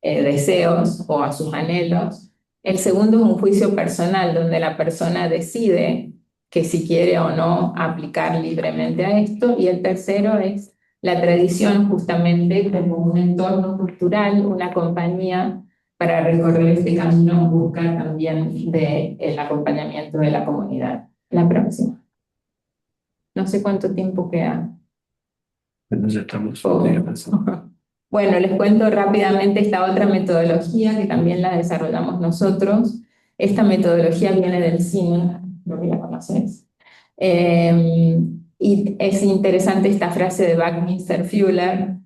deseos o a sus anhelos. El segundo es un juicio personal, donde la persona decide que si quiere o no aplicar libremente a esto. Y el tercero es la tradición, justamente como un entorno cultural, una compañía para recorrer este camino en busca también del acompañamiento de la comunidad. La próxima. No sé cuánto tiempo queda. Bueno, ya estamos. Bueno, les cuento rápidamente esta otra metodología que también la desarrollamos nosotros. Esta metodología viene del cine, no la conoces. Y es interesante esta frase de Buckminster Fuller,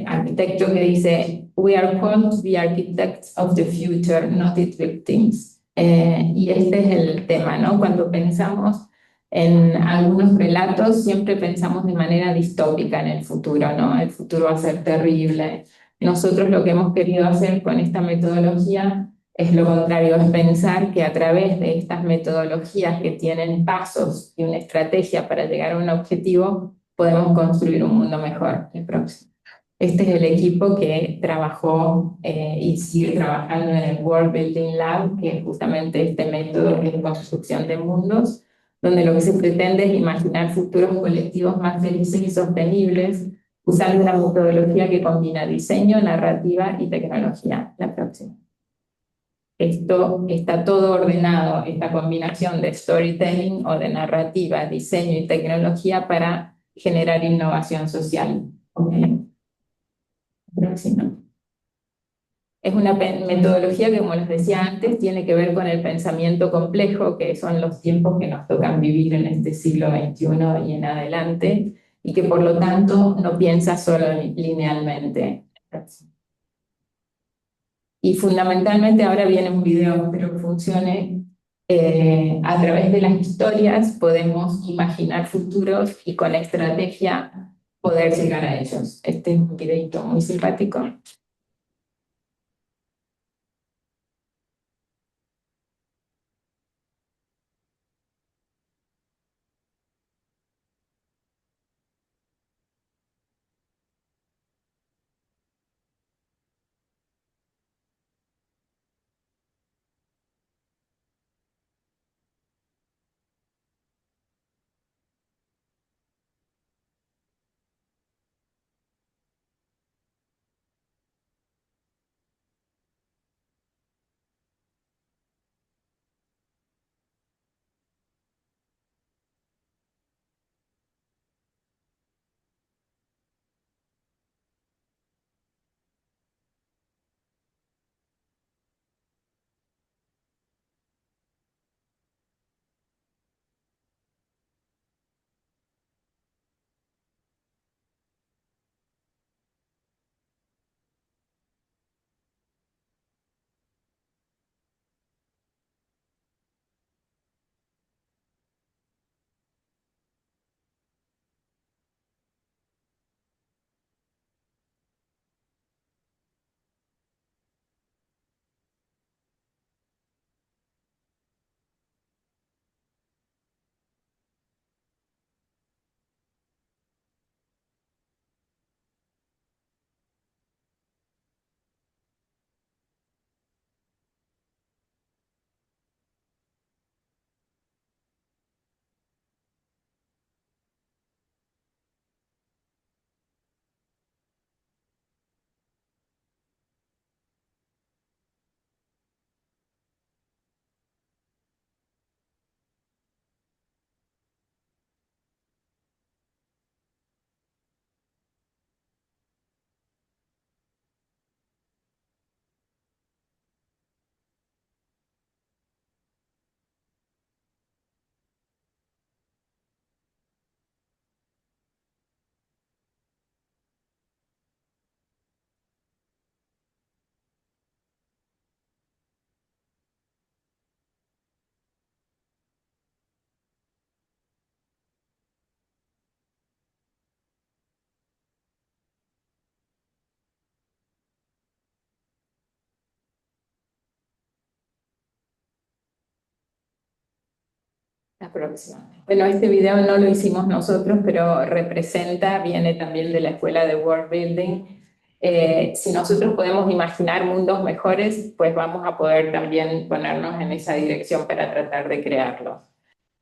arquitecto, que dice: "We are called to be architects of the future, not its victims". Y este es el tema, ¿no? Cuando pensamos en algunos relatos, siempre pensamos de manera distópica en el futuro, ¿no? El futuro va a ser terrible. Nosotros lo que hemos querido hacer con esta metodología es lo contrario, es pensar que a través de estas metodologías que tienen pasos y una estrategia para llegar a un objetivo, podemos construir un mundo mejor. El próximo. Este es el equipo que trabajó y sigue trabajando en el World Building Lab, que es justamente este método de construcción de mundos, donde lo que se pretende es imaginar futuros colectivos más felices y sostenibles, usando una metodología que combina diseño, narrativa y tecnología. La próxima. Esto está todo ordenado, esta combinación de storytelling o de narrativa, diseño y tecnología para generar innovación social. ¿Okay? Próxima. Es una metodología que, como les decía antes, tiene que ver con el pensamiento complejo, que son los tiempos que nos tocan vivir en este siglo XXI y en adelante, y que por lo tanto no piensa solo linealmente. Y fundamentalmente ahora viene un video, espero que funcione. A través de las historias podemos imaginar futuros y con estrategia poder llegar a ellos. Este es un videito muy simpático. La próxima. Bueno, este video no lo hicimos nosotros, pero representa, viene también de la escuela de World Building. Si nosotros podemos imaginar mundos mejores, pues vamos a poder también ponernos en esa dirección para tratar de crearlos.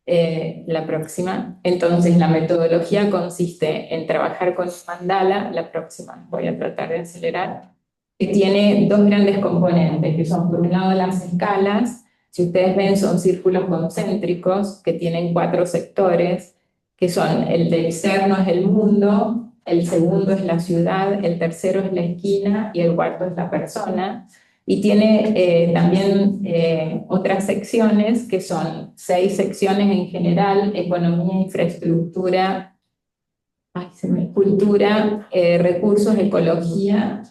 La próxima. Entonces, la metodología consiste en trabajar con mandala. La próxima, voy a tratar de acelerar, que tiene dos grandes componentes, que son por un lado las escalas. Si ustedes ven, son círculos concéntricos que tienen 4 sectores, que son el del externo es el mundo, el segundo es la ciudad, el tercero es la esquina y el cuarto es la persona. Y tiene también otras secciones, que son 6 secciones en general: economía, infraestructura, cultura, recursos, ecología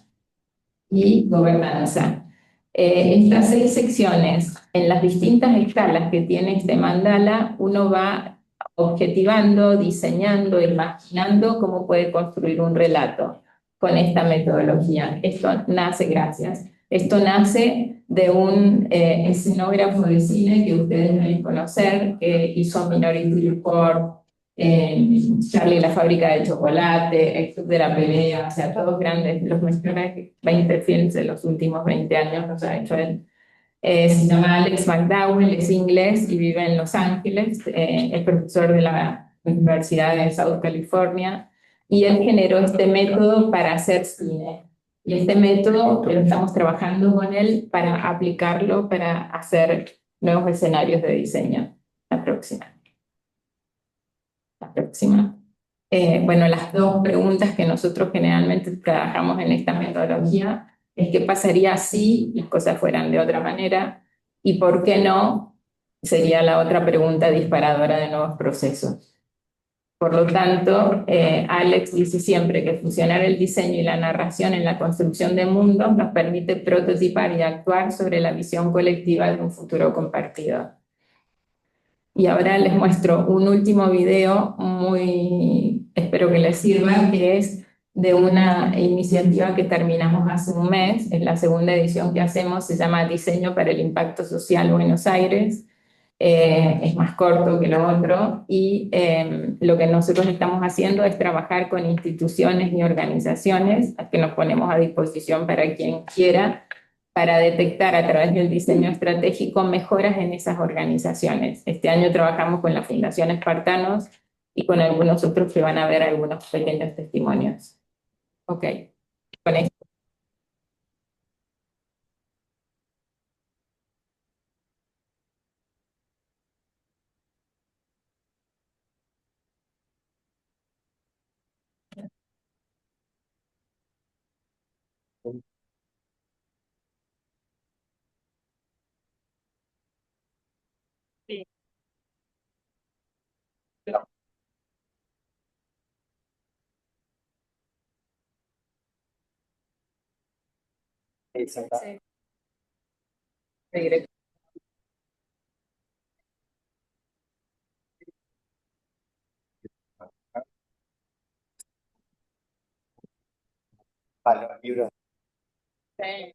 y gobernanza. Estas 6 secciones, en las distintas escalas que tiene este mandala, uno va objetivando, diseñando, imaginando cómo puede construir un relato con esta metodología. Esto nace de un escenógrafo de cine que ustedes deben conocer, que hizo Minority Report, Charlie y la fábrica de chocolate, El Club de la Pelea, o sea, todos grandes, los mejores 20 films de los últimos 20 años los ha hecho él. Se llama Alex McDowell, es inglés y vive en Los Ángeles, es profesor de la Universidad de South California, y él generó este método para hacer cine. Y este método lo estamos trabajando con él para aplicarlo para hacer nuevos escenarios de diseño. La próxima. La próxima. Bueno, las dos preguntas que nosotros generalmente trabajamos en esta metodología es qué pasaría si las cosas fueran de otra manera y por qué no sería la otra pregunta disparadora de nuevos procesos. Por lo tanto, Alex dice siempre que fusionar el diseño y la narración en la construcción de mundos nos permite prototipar y actuar sobre la visión colectiva de un futuro compartido. Y ahora les muestro un último video muy, espero que les sirva, que es de una iniciativa que terminamos hace un mes, es la segunda edición que hacemos, se llama Diseño para el Impacto Social Buenos Aires. Es más corto que lo otro y lo que nosotros estamos haciendo es trabajar con instituciones y organizaciones que nos ponemos a disposición para quien quiera para detectar a través del diseño estratégico mejoras en esas organizaciones. Este año trabajamos con la Fundación Espartanos y con algunos otros que van a ver algunos pequeños testimonios. Ok, con esto. Sí. Sí. Seguiré. Para los libros. Sí.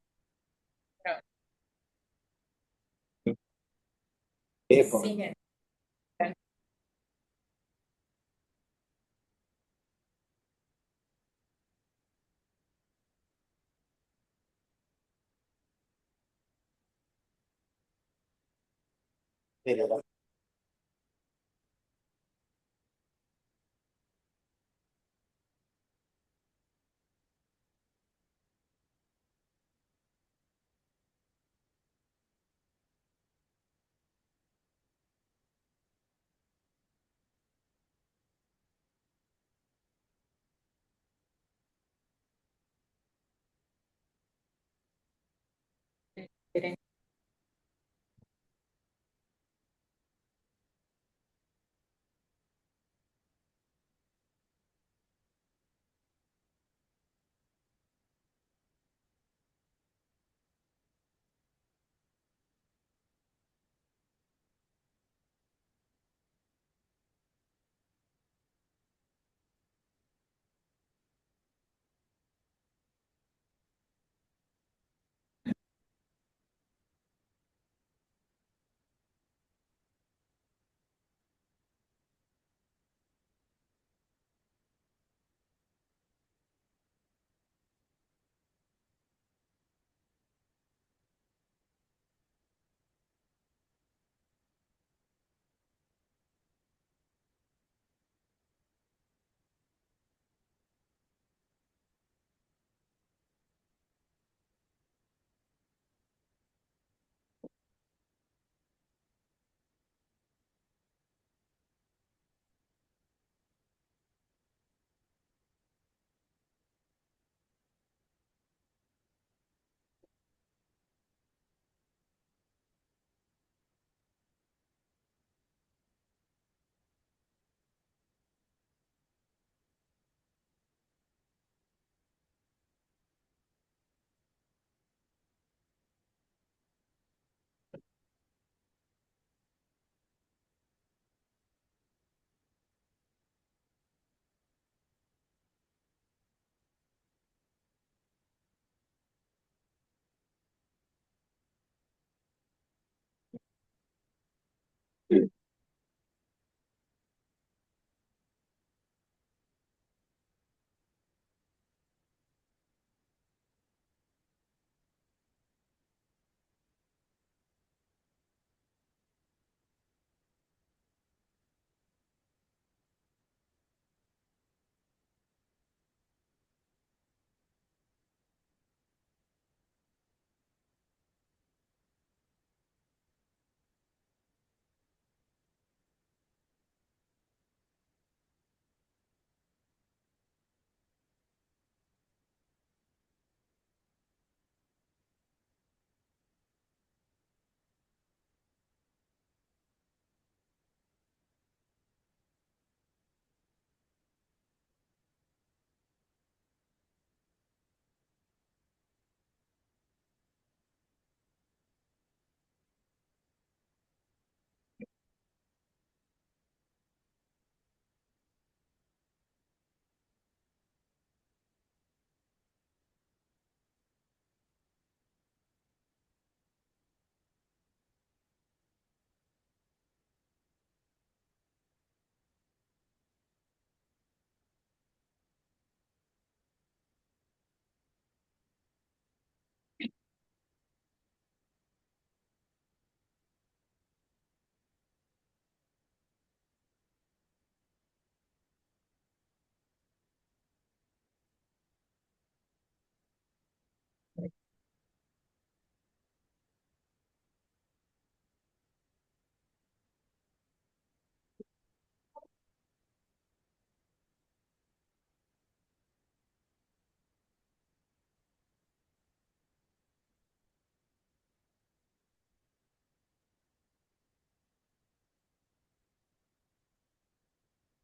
Sigue.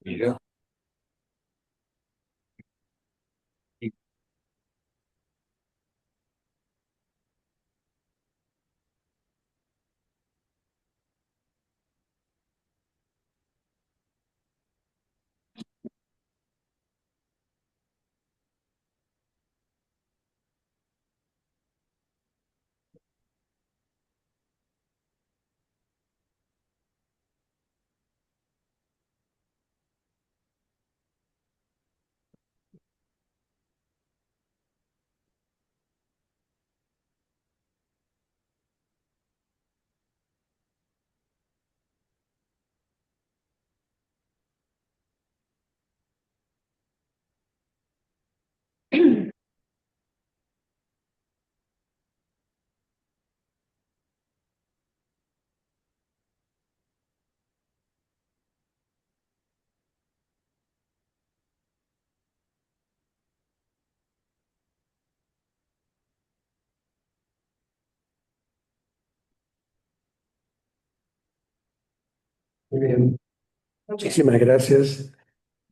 Mira. Muy bien. Muchísimas gracias,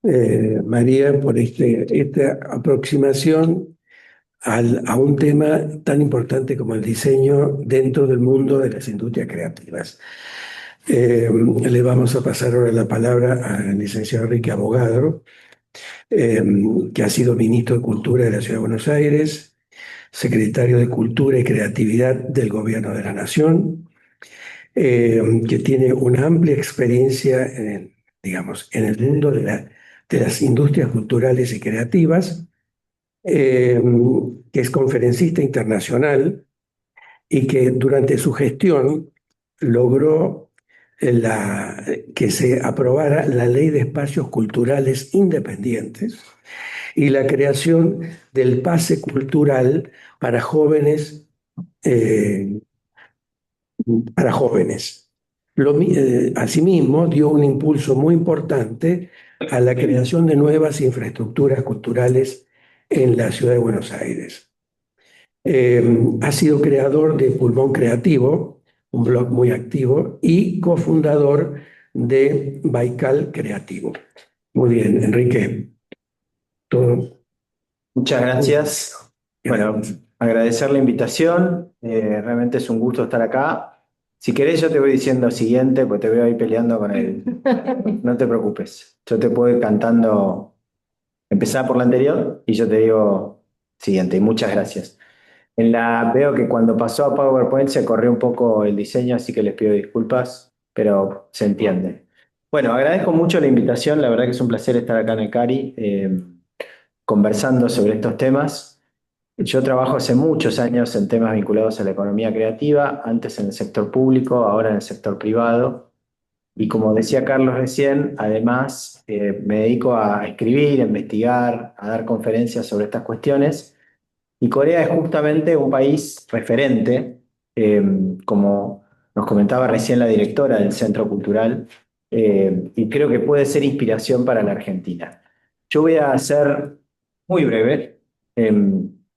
María, por esta aproximación a un tema tan importante como el diseño dentro del mundo de las industrias creativas. Le vamos a pasar ahora la palabra al licenciado Enrique Abogadro, eh, que ha sido ministro de Cultura de la Ciudad de Buenos Aires, secretario de Cultura y Creatividad del Gobierno de la Nación, que tiene una amplia experiencia digamos, en el mundo de las industrias culturales y creativas, eh, que es conferencista internacional y que durante su gestión logró que se aprobara la Ley de Espacios Culturales Independientes y la creación del pase cultural para jóvenes, eh, para jóvenes. Asimismo, dio un impulso muy importante a la creación de nuevas infraestructuras culturales en la ciudad de Buenos Aires. Ha sido creador de Pulmón Creativo, un blog muy activo, y cofundador de Baikal Creativo. Muy bien, Enrique. Todo. Muchas gracias. Bueno, agradecer la invitación. Realmente es un gusto estar acá. Si querés, yo te voy diciendo siguiente, pues te veo ahí peleando con él. No te preocupes. Yo te puedo ir cantando, empezar por la anterior y yo te digo siguiente. Y muchas gracias. Veo que cuando pasó a PowerPoint se corrió un poco el diseño, así que les pido disculpas, pero se entiende. Bueno, agradezco mucho la invitación. La verdad que es un placer estar acá en el CARI conversando sobre estos temas. Yo trabajo hace muchos años en temas vinculados a la economía creativa, antes en el sector público, ahora en el sector privado. Y como decía Carlos recién, además me dedico a escribir, a investigar, a dar conferencias sobre estas cuestiones. Y Corea es justamente un país referente, como nos comentaba recién la directora del Centro Cultural, y creo que puede ser inspiración para la Argentina. Yo voy a ser muy breve,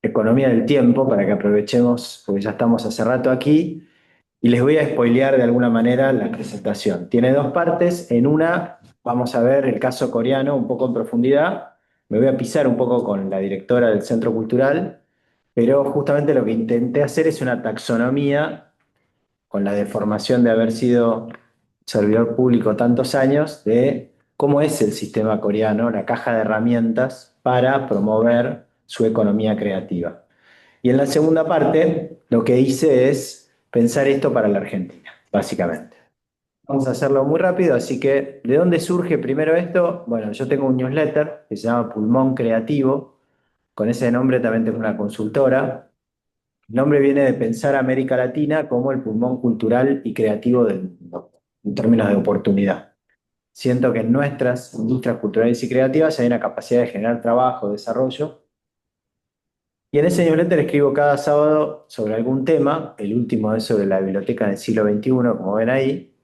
economía del tiempo, para que aprovechemos, porque ya estamos hace rato aquí, y les voy a spoilear de alguna manera la presentación. Tiene dos partes. En una vamos a ver el caso coreano un poco en profundidad. Me voy a pisar un poco con la directora del Centro Cultural, pero justamente lo que intenté hacer es una taxonomía, con la deformación de haber sido servidor público tantos años, de cómo es el sistema coreano, la caja de herramientas para promover su economía creativa. Y en la segunda parte, lo que hice es pensar esto para la Argentina, básicamente. Vamos a hacerlo muy rápido, así que, ¿de dónde surge primero esto? Bueno, yo tengo un newsletter que se llama Pulmón Creativo. Con ese nombre también tengo una consultora. El nombre viene de pensar a América Latina como el pulmón cultural y creativo del mundo, en términos de oportunidad. Siento que en nuestras industrias culturales y creativas hay una capacidad de generar trabajo, desarrollo. Y en ese newsletter escribo cada sábado sobre algún tema. El último es sobre la biblioteca del siglo XXI, como ven ahí.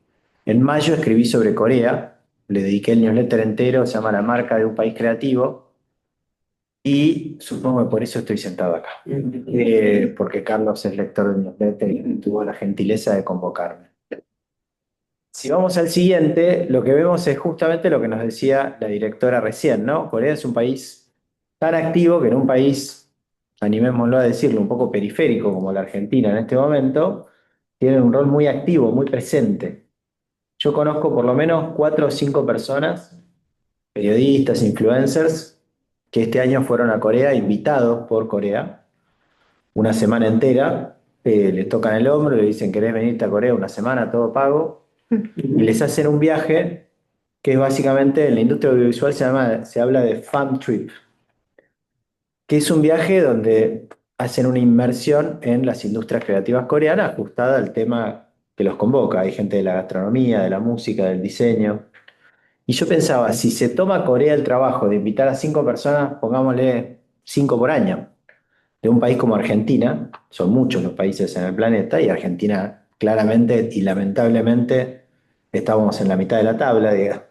En mayo escribí sobre Corea. Le dediqué el newsletter entero, se llama La marca de un país creativo. Y supongo que por eso estoy sentado acá. Porque Carlos es lector del newsletter y tuvo la gentileza de convocarme. Si vamos al siguiente, lo que vemos es justamente lo que nos decía la directora recién, ¿no? Corea es un país tan activo que en un país, animémoslo a decirlo, un poco periférico como la Argentina en este momento, tiene un rol muy activo, muy presente. Yo conozco por lo menos 4 o 5 personas, periodistas, influencers, que este año fueron a Corea, invitados por Corea, una semana entera. Les tocan el hombro, le dicen, ¿querés venirte a Corea una semana, todo pago? Y les hacen un viaje que es básicamente, en la industria audiovisual se habla de fan trip, que es un viaje donde hacen una inmersión en las industrias creativas coreanas ajustada al tema que los convoca. Hay gente de la gastronomía, de la música, del diseño. Y yo pensaba, si se toma Corea el trabajo de invitar a 5 personas, pongámosle 5 por año, de un país como Argentina, son muchos los países en el planeta, y Argentina claramente y lamentablemente estamos en la mitad de la tabla, digamos,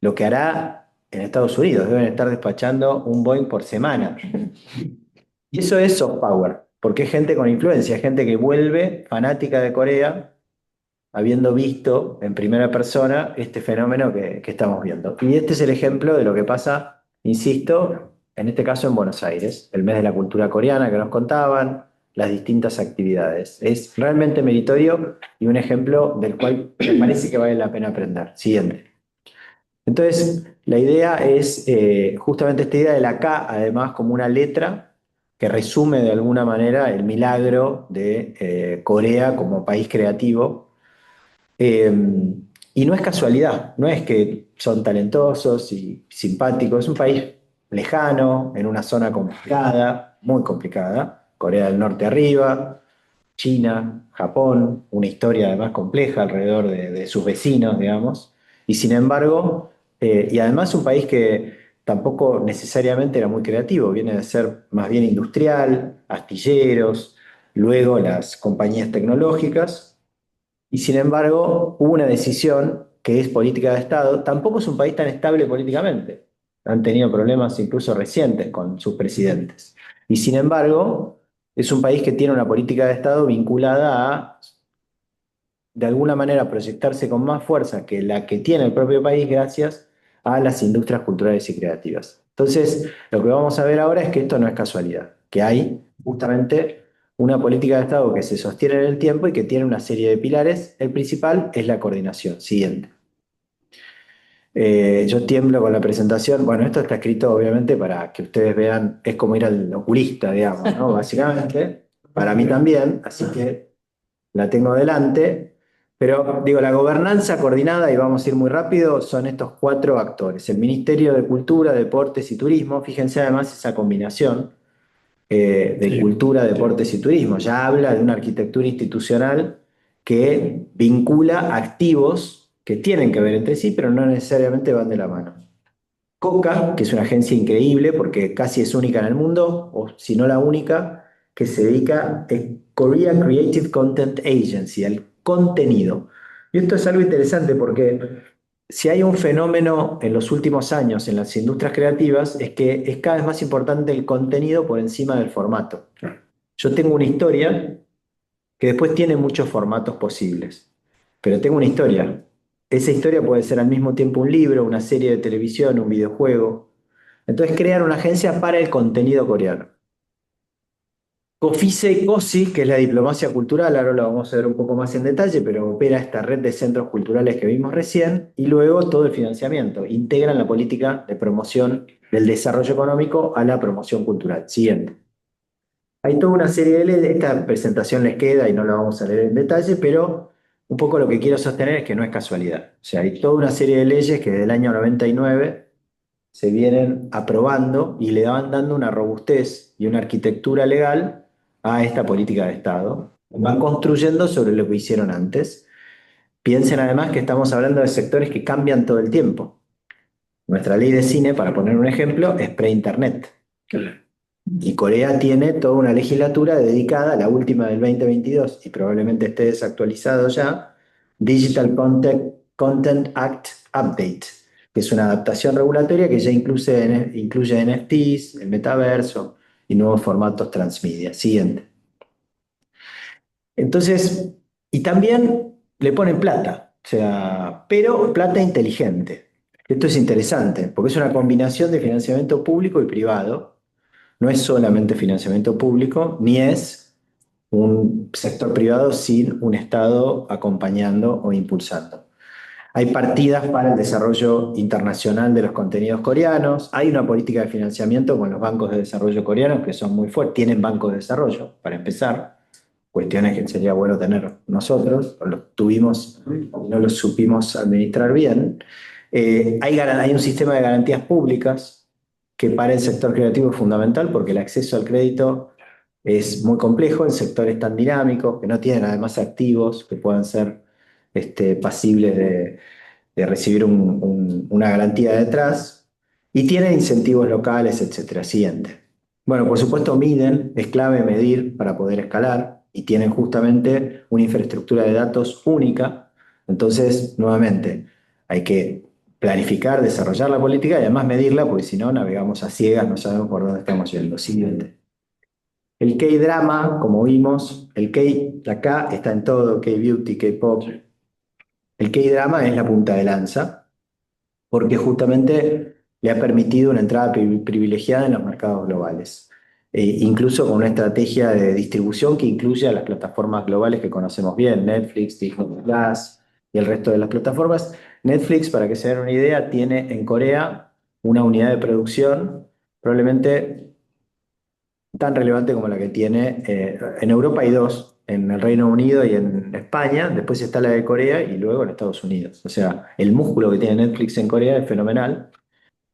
lo que hará en Estados Unidos, deben estar despachando un Boeing por semana. Y eso es soft power, porque es gente con influencia, es gente que vuelve fanática de Corea, habiendo visto en primera persona este fenómeno que estamos viendo. Y este es el ejemplo de lo que pasa, insisto, en este caso en Buenos Aires, el mes de la cultura coreana que nos contaban, las distintas actividades. Es realmente meritorio y un ejemplo del cual me parece que vale la pena aprender. Siguiente. Entonces, la idea es justamente esta idea de la K, además, como una letra que resume de alguna manera el milagro de Corea como país creativo. Eh, y no es casualidad, no es que son talentosos y simpáticos, es un país lejano, en una zona complicada, muy complicada, Corea del Norte arriba, China, Japón, una historia además compleja alrededor de sus vecinos, digamos, y sin embargo, y además un país que tampoco necesariamente era muy creativo, viene de ser más bien industrial, astilleros, luego las compañías tecnológicas, y sin embargo hubo una decisión que es política de Estado, tampoco es un país tan estable políticamente, han tenido problemas incluso recientes con sus presidentes, y sin embargo es un país que tiene una política de Estado vinculada a, de alguna manera, proyectarse con más fuerza que la que tiene el propio país gracias a las industrias culturales y creativas. Entonces, lo que vamos a ver ahora es que esto no es casualidad, que hay justamente una política de Estado que se sostiene en el tiempo y que tiene una serie de pilares. El principal es la coordinación. Siguiente. Yo tiemblo con la presentación. Bueno, esto está escrito obviamente para que ustedes vean, es como ir al oculista, digamos, ¿no? Básicamente, para mí también, así que la tengo delante. Pero digo, la gobernanza coordinada, y vamos a ir muy rápido, son estos 4 actores. El Ministerio de Cultura, Deportes y Turismo, fíjense además esa combinación de cultura, deportes y turismo. Ya habla de una arquitectura institucional que vincula activos que tienen que ver entre sí, pero no necesariamente van de la mano. Coca, que es una agencia increíble porque casi es única en el mundo, o si no la única, que se dedica a Korea Creative Content Agency, al contenido. Y esto es algo interesante porque si hay un fenómeno en los últimos años en las industrias creativas es que es cada vez más importante el contenido por encima del formato. Yo tengo una historia que después tiene muchos formatos posibles, pero tengo una historia. Esa historia puede ser al mismo tiempo un libro, una serie de televisión, un videojuego. Entonces crear una agencia para el contenido coreano. COFICE y COSI, que es la diplomacia cultural, ahora lo vamos a ver un poco más en detalle, pero opera esta red de centros culturales que vimos recién, y luego todo el financiamiento. Integran la política de promoción del desarrollo económico a la promoción cultural. Siguiente. Hay toda una serie de leyes, esta presentación les queda y no la vamos a leer en detalle, pero un poco lo que quiero sostener es que no es casualidad. O sea, hay toda una serie de leyes que desde el año 99 se vienen aprobando y le van dando una robustez y una arquitectura legal a esta política de Estado. Van construyendo sobre lo que hicieron antes. Piensen además que estamos hablando de sectores que cambian todo el tiempo. Nuestra ley de cine, para poner un ejemplo, es pre-internet. Y Corea tiene toda una legislatura dedicada, la última del 2022, y probablemente esté desactualizado ya, Digital Content Act Update, que es una adaptación regulatoria que ya incluye NFTs, el metaverso y nuevos formatos transmedia. Siguiente. Entonces, y también le ponen plata, o sea, pero plata inteligente. Esto es interesante, porque es una combinación de financiamiento público y privado. No es solamente financiamiento público, ni es un sector privado sin un Estado acompañando o impulsando. Hay partidas para el desarrollo internacional de los contenidos coreanos. Hay una política de financiamiento con los bancos de desarrollo coreanos que son muy fuertes. Tienen bancos de desarrollo, para empezar. Cuestiones que sería bueno tener nosotros. Los tuvimos, no los supimos administrar bien. Hay un sistema de garantías públicas que para el sector creativo es fundamental porque el acceso al crédito es muy complejo en sectores tan dinámicos que no tienen además activos que puedan ser pasibles de recibir una garantía detrás y tienen incentivos locales, etcétera. Siguiente. Bueno, por supuesto, miden, es clave medir para poder escalar y tienen justamente una infraestructura de datos única. Entonces, nuevamente, hay que planificar, desarrollar la política y además medirla, porque si no, navegamos a ciegas, no sabemos por dónde estamos yendo. Siguiente. El K-drama, como vimos, el K acá está en todo, K-beauty, K-pop. El K-drama es la punta de lanza, porque justamente le ha permitido una entrada privilegiada en los mercados globales. Incluso con una estrategia de distribución que incluye a las plataformas globales que conocemos bien, Netflix, Disney Plus y el resto de las plataformas. Netflix, para que se den una idea, tiene en Corea una unidad de producción probablemente tan relevante como la que tiene. En Europa hay dos, en el Reino Unido y en España, después está la de Corea y luego en Estados Unidos. O sea, el músculo que tiene Netflix en Corea es fenomenal.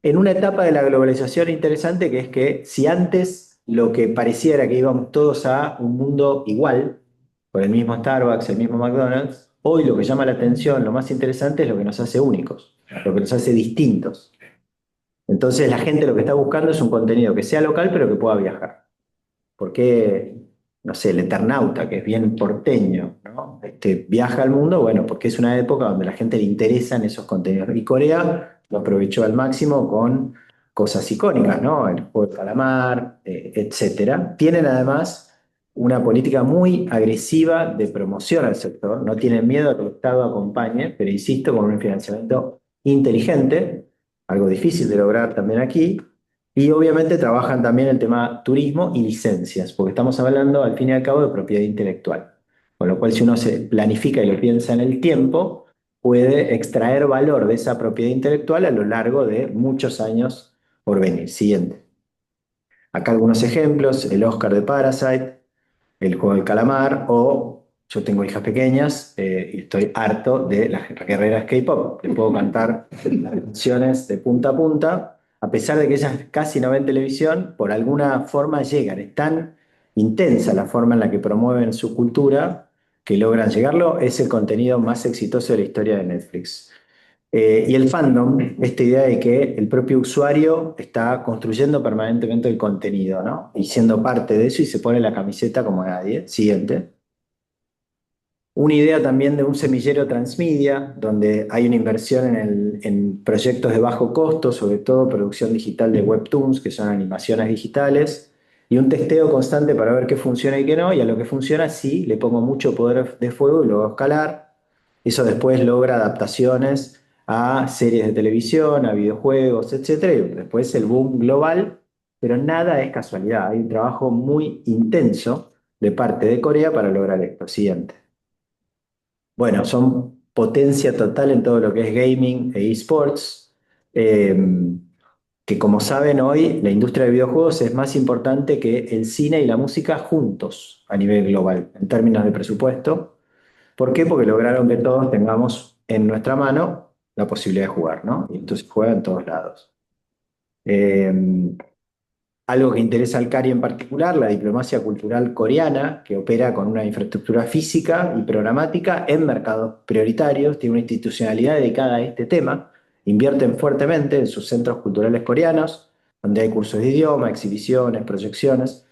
En una etapa de la globalización interesante, que es que si antes lo que pareciera que íbamos todos a un mundo igual, con el mismo Starbucks, el mismo McDonald's, hoy lo que llama la atención, lo más interesante es lo que nos hace únicos, lo que nos hace distintos. Entonces la gente lo que está buscando es un contenido que sea local pero que pueda viajar. Porque, no sé, el Eternauta, que es bien porteño, ¿no? Viaja al mundo, bueno, porque es una época donde a la gente le interesan esos contenidos. Y Corea lo aprovechó al máximo con cosas icónicas, ¿no? El juego del calamar, etcétera. Tienen además una política muy agresiva de promoción al sector, no tienen miedo a que el Estado acompañe, pero insisto, con un financiamiento inteligente, algo difícil de lograr también aquí. Y obviamente trabajan también el tema turismo y licencias, porque estamos hablando al fin y al cabo de propiedad intelectual. Con lo cual, si uno se planifica y lo piensa en el tiempo, puede extraer valor de esa propiedad intelectual a lo largo de muchos años por venir. Siguiente. Acá algunos ejemplos, el Oscar de Parasite, el juego del calamar, o yo tengo hijas pequeñas y estoy harto de las guerreras K-pop. Les puedo cantar las canciones de punta a punta, a pesar de que ellas casi no ven televisión, por alguna forma llegan. Es tan intensa la forma en la que promueven su cultura que logran llegarlo. Es el contenido más exitoso de la historia de Netflix. Y el fandom, esta idea de que el propio usuario está construyendo permanentemente el contenido, ¿no? Y siendo parte de eso y se pone la camiseta como nadie. Siguiente. Una idea también de un semillero transmedia, donde hay una inversión en proyectos de bajo costo, sobre todo producción digital de webtoons, que son animaciones digitales, y un testeo constante para ver qué funciona y qué no, y a lo que funciona sí, le pongo mucho poder de fuego y lo hago escalar. Eso después logra adaptaciones a series de televisión, a videojuegos, etcétera, y después el boom global, pero nada es casualidad, hay un trabajo muy intenso de parte de Corea para lograr esto. Siguiente. Bueno, son potencia total en todo lo que es gaming e esports, que como saben hoy la industria de videojuegos es más importante que el cine y la música juntos a nivel global, en términos de presupuesto. ¿Por qué? Porque lograron que todos tengamos en nuestra mano la posibilidad de jugar, ¿no? Y entonces juega en todos lados. Eh, Algo que interesa al CARI en particular, la diplomacia cultural coreana, que opera con una infraestructura física y programática en mercados prioritarios, tiene una institucionalidad dedicada a este tema, invierten fuertemente en sus centros culturales coreanos, donde hay cursos de idioma, exhibiciones, proyecciones.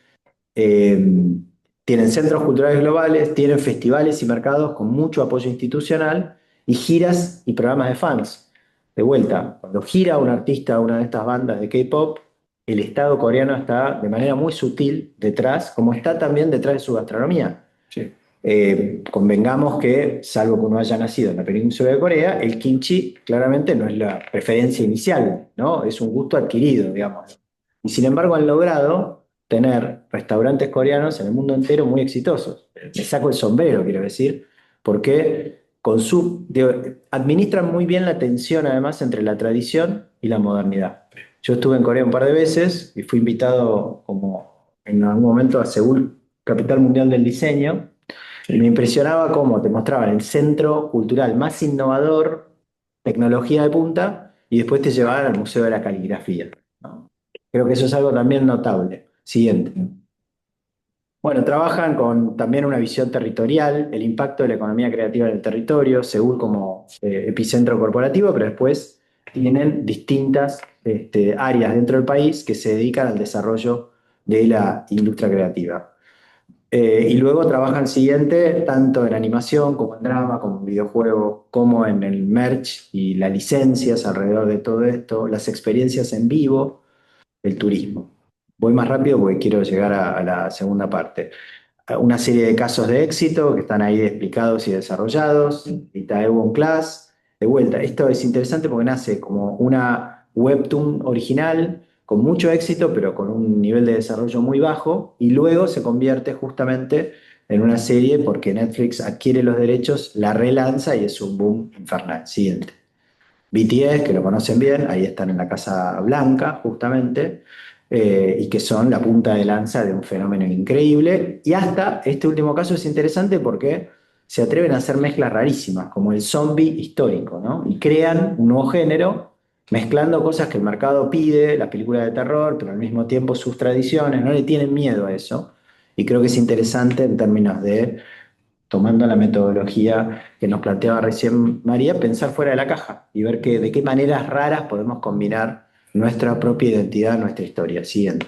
Tienen centros culturales globales, tienen festivales y mercados con mucho apoyo institucional y giras y programas de fans. De vuelta, cuando gira un artista a una de estas bandas de K-pop, el Estado coreano está de manera muy sutil detrás, como está también detrás de su gastronomía. Sí. Convengamos que, salvo que uno haya nacido en la península de Corea, el kimchi claramente no es la preferencia inicial, ¿no? Es un gusto adquirido, digamos. Y sin embargo han logrado tener restaurantes coreanos en el mundo entero muy exitosos. Me saco el sombrero, quiero decir, porque administran muy bien la tensión además entre la tradición y la modernidad. Yo estuve en Corea un par de veces y fui invitado como en algún momento a Seúl, capital mundial del diseño, y me impresionaba cómo te mostraban el centro cultural más innovador, tecnología de punta, y después te llevaban al Museo de la Caligrafía, ¿no? Creo que eso es algo también notable. Siguiente. Bueno, trabajan con también una visión territorial, el impacto de la economía creativa en el territorio, Seúl como epicentro corporativo, pero después tienen distintas áreas dentro del país que se dedican al desarrollo de la industria creativa. Y luego trabajan siguiente tanto en animación como en drama, como en videojuegos, como en el merch y las licencias alrededor de todo esto, las experiencias en vivo, el turismo. Voy más rápido porque quiero llegar a la segunda parte. Una serie de casos de éxito que están ahí explicados y desarrollados. Itaewon Class. De vuelta, esto es interesante porque nace como una webtoon original con mucho éxito, pero con un nivel de desarrollo muy bajo, y luego se convierte justamente en una serie porque Netflix adquiere los derechos, la relanza y es un boom infernal. Siguiente. BTS, que lo conocen bien, ahí están en la Casa Blanca, justamente, y que son la punta de lanza de un fenómeno increíble. Y hasta este último caso es interesante porque se atreven a hacer mezclas rarísimas, como el zombie histórico, ¿no? Y crean un nuevo género, mezclando cosas que el mercado pide, las películas de terror, pero al mismo tiempo sus tradiciones, no le tienen miedo a eso. Y creo que es interesante en términos de tomando la metodología que nos planteaba recién María, pensar fuera de la caja y ver de qué maneras raras podemos combinar nuestra propia identidad, nuestra historia. Siguiente.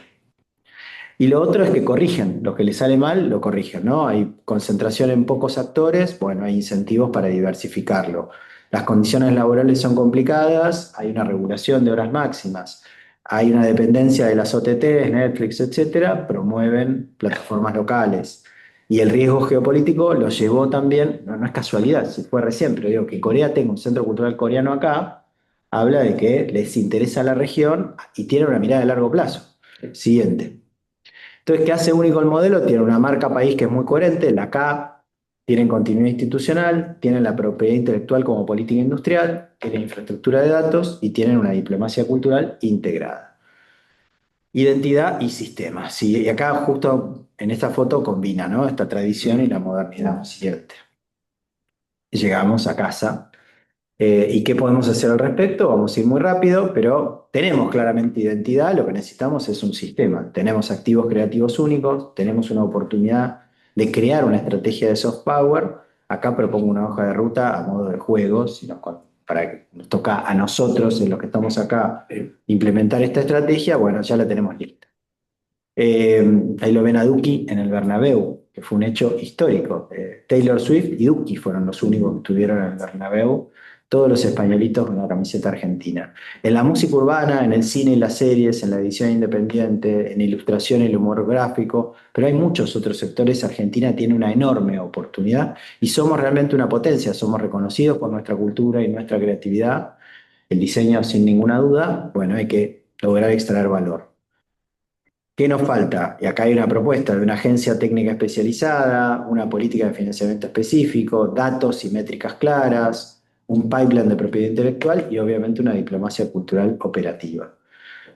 Y lo otro es que corrigen, lo que les sale mal, lo corrigen, ¿no? Hay concentración en pocos actores, bueno, hay incentivos para diversificarlo. Las condiciones laborales son complicadas, hay una regulación de horas máximas, hay una dependencia de las OTTs, Netflix, etcétera, promueven plataformas locales. Y el riesgo geopolítico lo llevó también, no es casualidad, si fue recién, pero digo que Corea tenga un centro cultural coreano acá, habla de que les interesa la región y tiene una mirada de largo plazo. Siguiente. Entonces, ¿qué hace único el modelo? Tiene una marca país que es muy coherente, la K, tienen continuidad institucional, tienen la propiedad intelectual como política industrial, tienen infraestructura de datos y tienen una diplomacia cultural integrada. Identidad y sistemas. Sí, y acá justo en esta foto combina, ¿no? Esta tradición y la modernidad. Siguiente. Llegamos a casa. ¿Y qué podemos hacer al respecto? Vamos a ir muy rápido, pero tenemos claramente identidad, lo que necesitamos es un sistema. Tenemos activos creativos únicos, tenemos una oportunidad de crear una estrategia de soft power. Acá propongo una hoja de ruta a modo de juego, para que nos toca a nosotros, en los que estamos acá, implementar esta estrategia, bueno, ya la tenemos lista. Ahí lo ven a Duki en el Bernabéu, que fue un hecho histórico. Taylor Swift y Duki fueron los únicos que estuvieron en el Bernabéu, todos los españolitos con la camiseta argentina. En la música urbana, en el cine y las series, en la edición independiente, en ilustración y el humor gráfico, pero hay muchos otros sectores. Argentina tiene una enorme oportunidad y somos realmente una potencia, somos reconocidos por nuestra cultura y nuestra creatividad. El diseño, sin ninguna duda, bueno, hay que lograr extraer valor. ¿Qué nos falta? Y acá hay una propuesta de una agencia técnica especializada, una política de financiamiento específico, datos y métricas claras, un pipeline de propiedad intelectual y obviamente una diplomacia cultural operativa.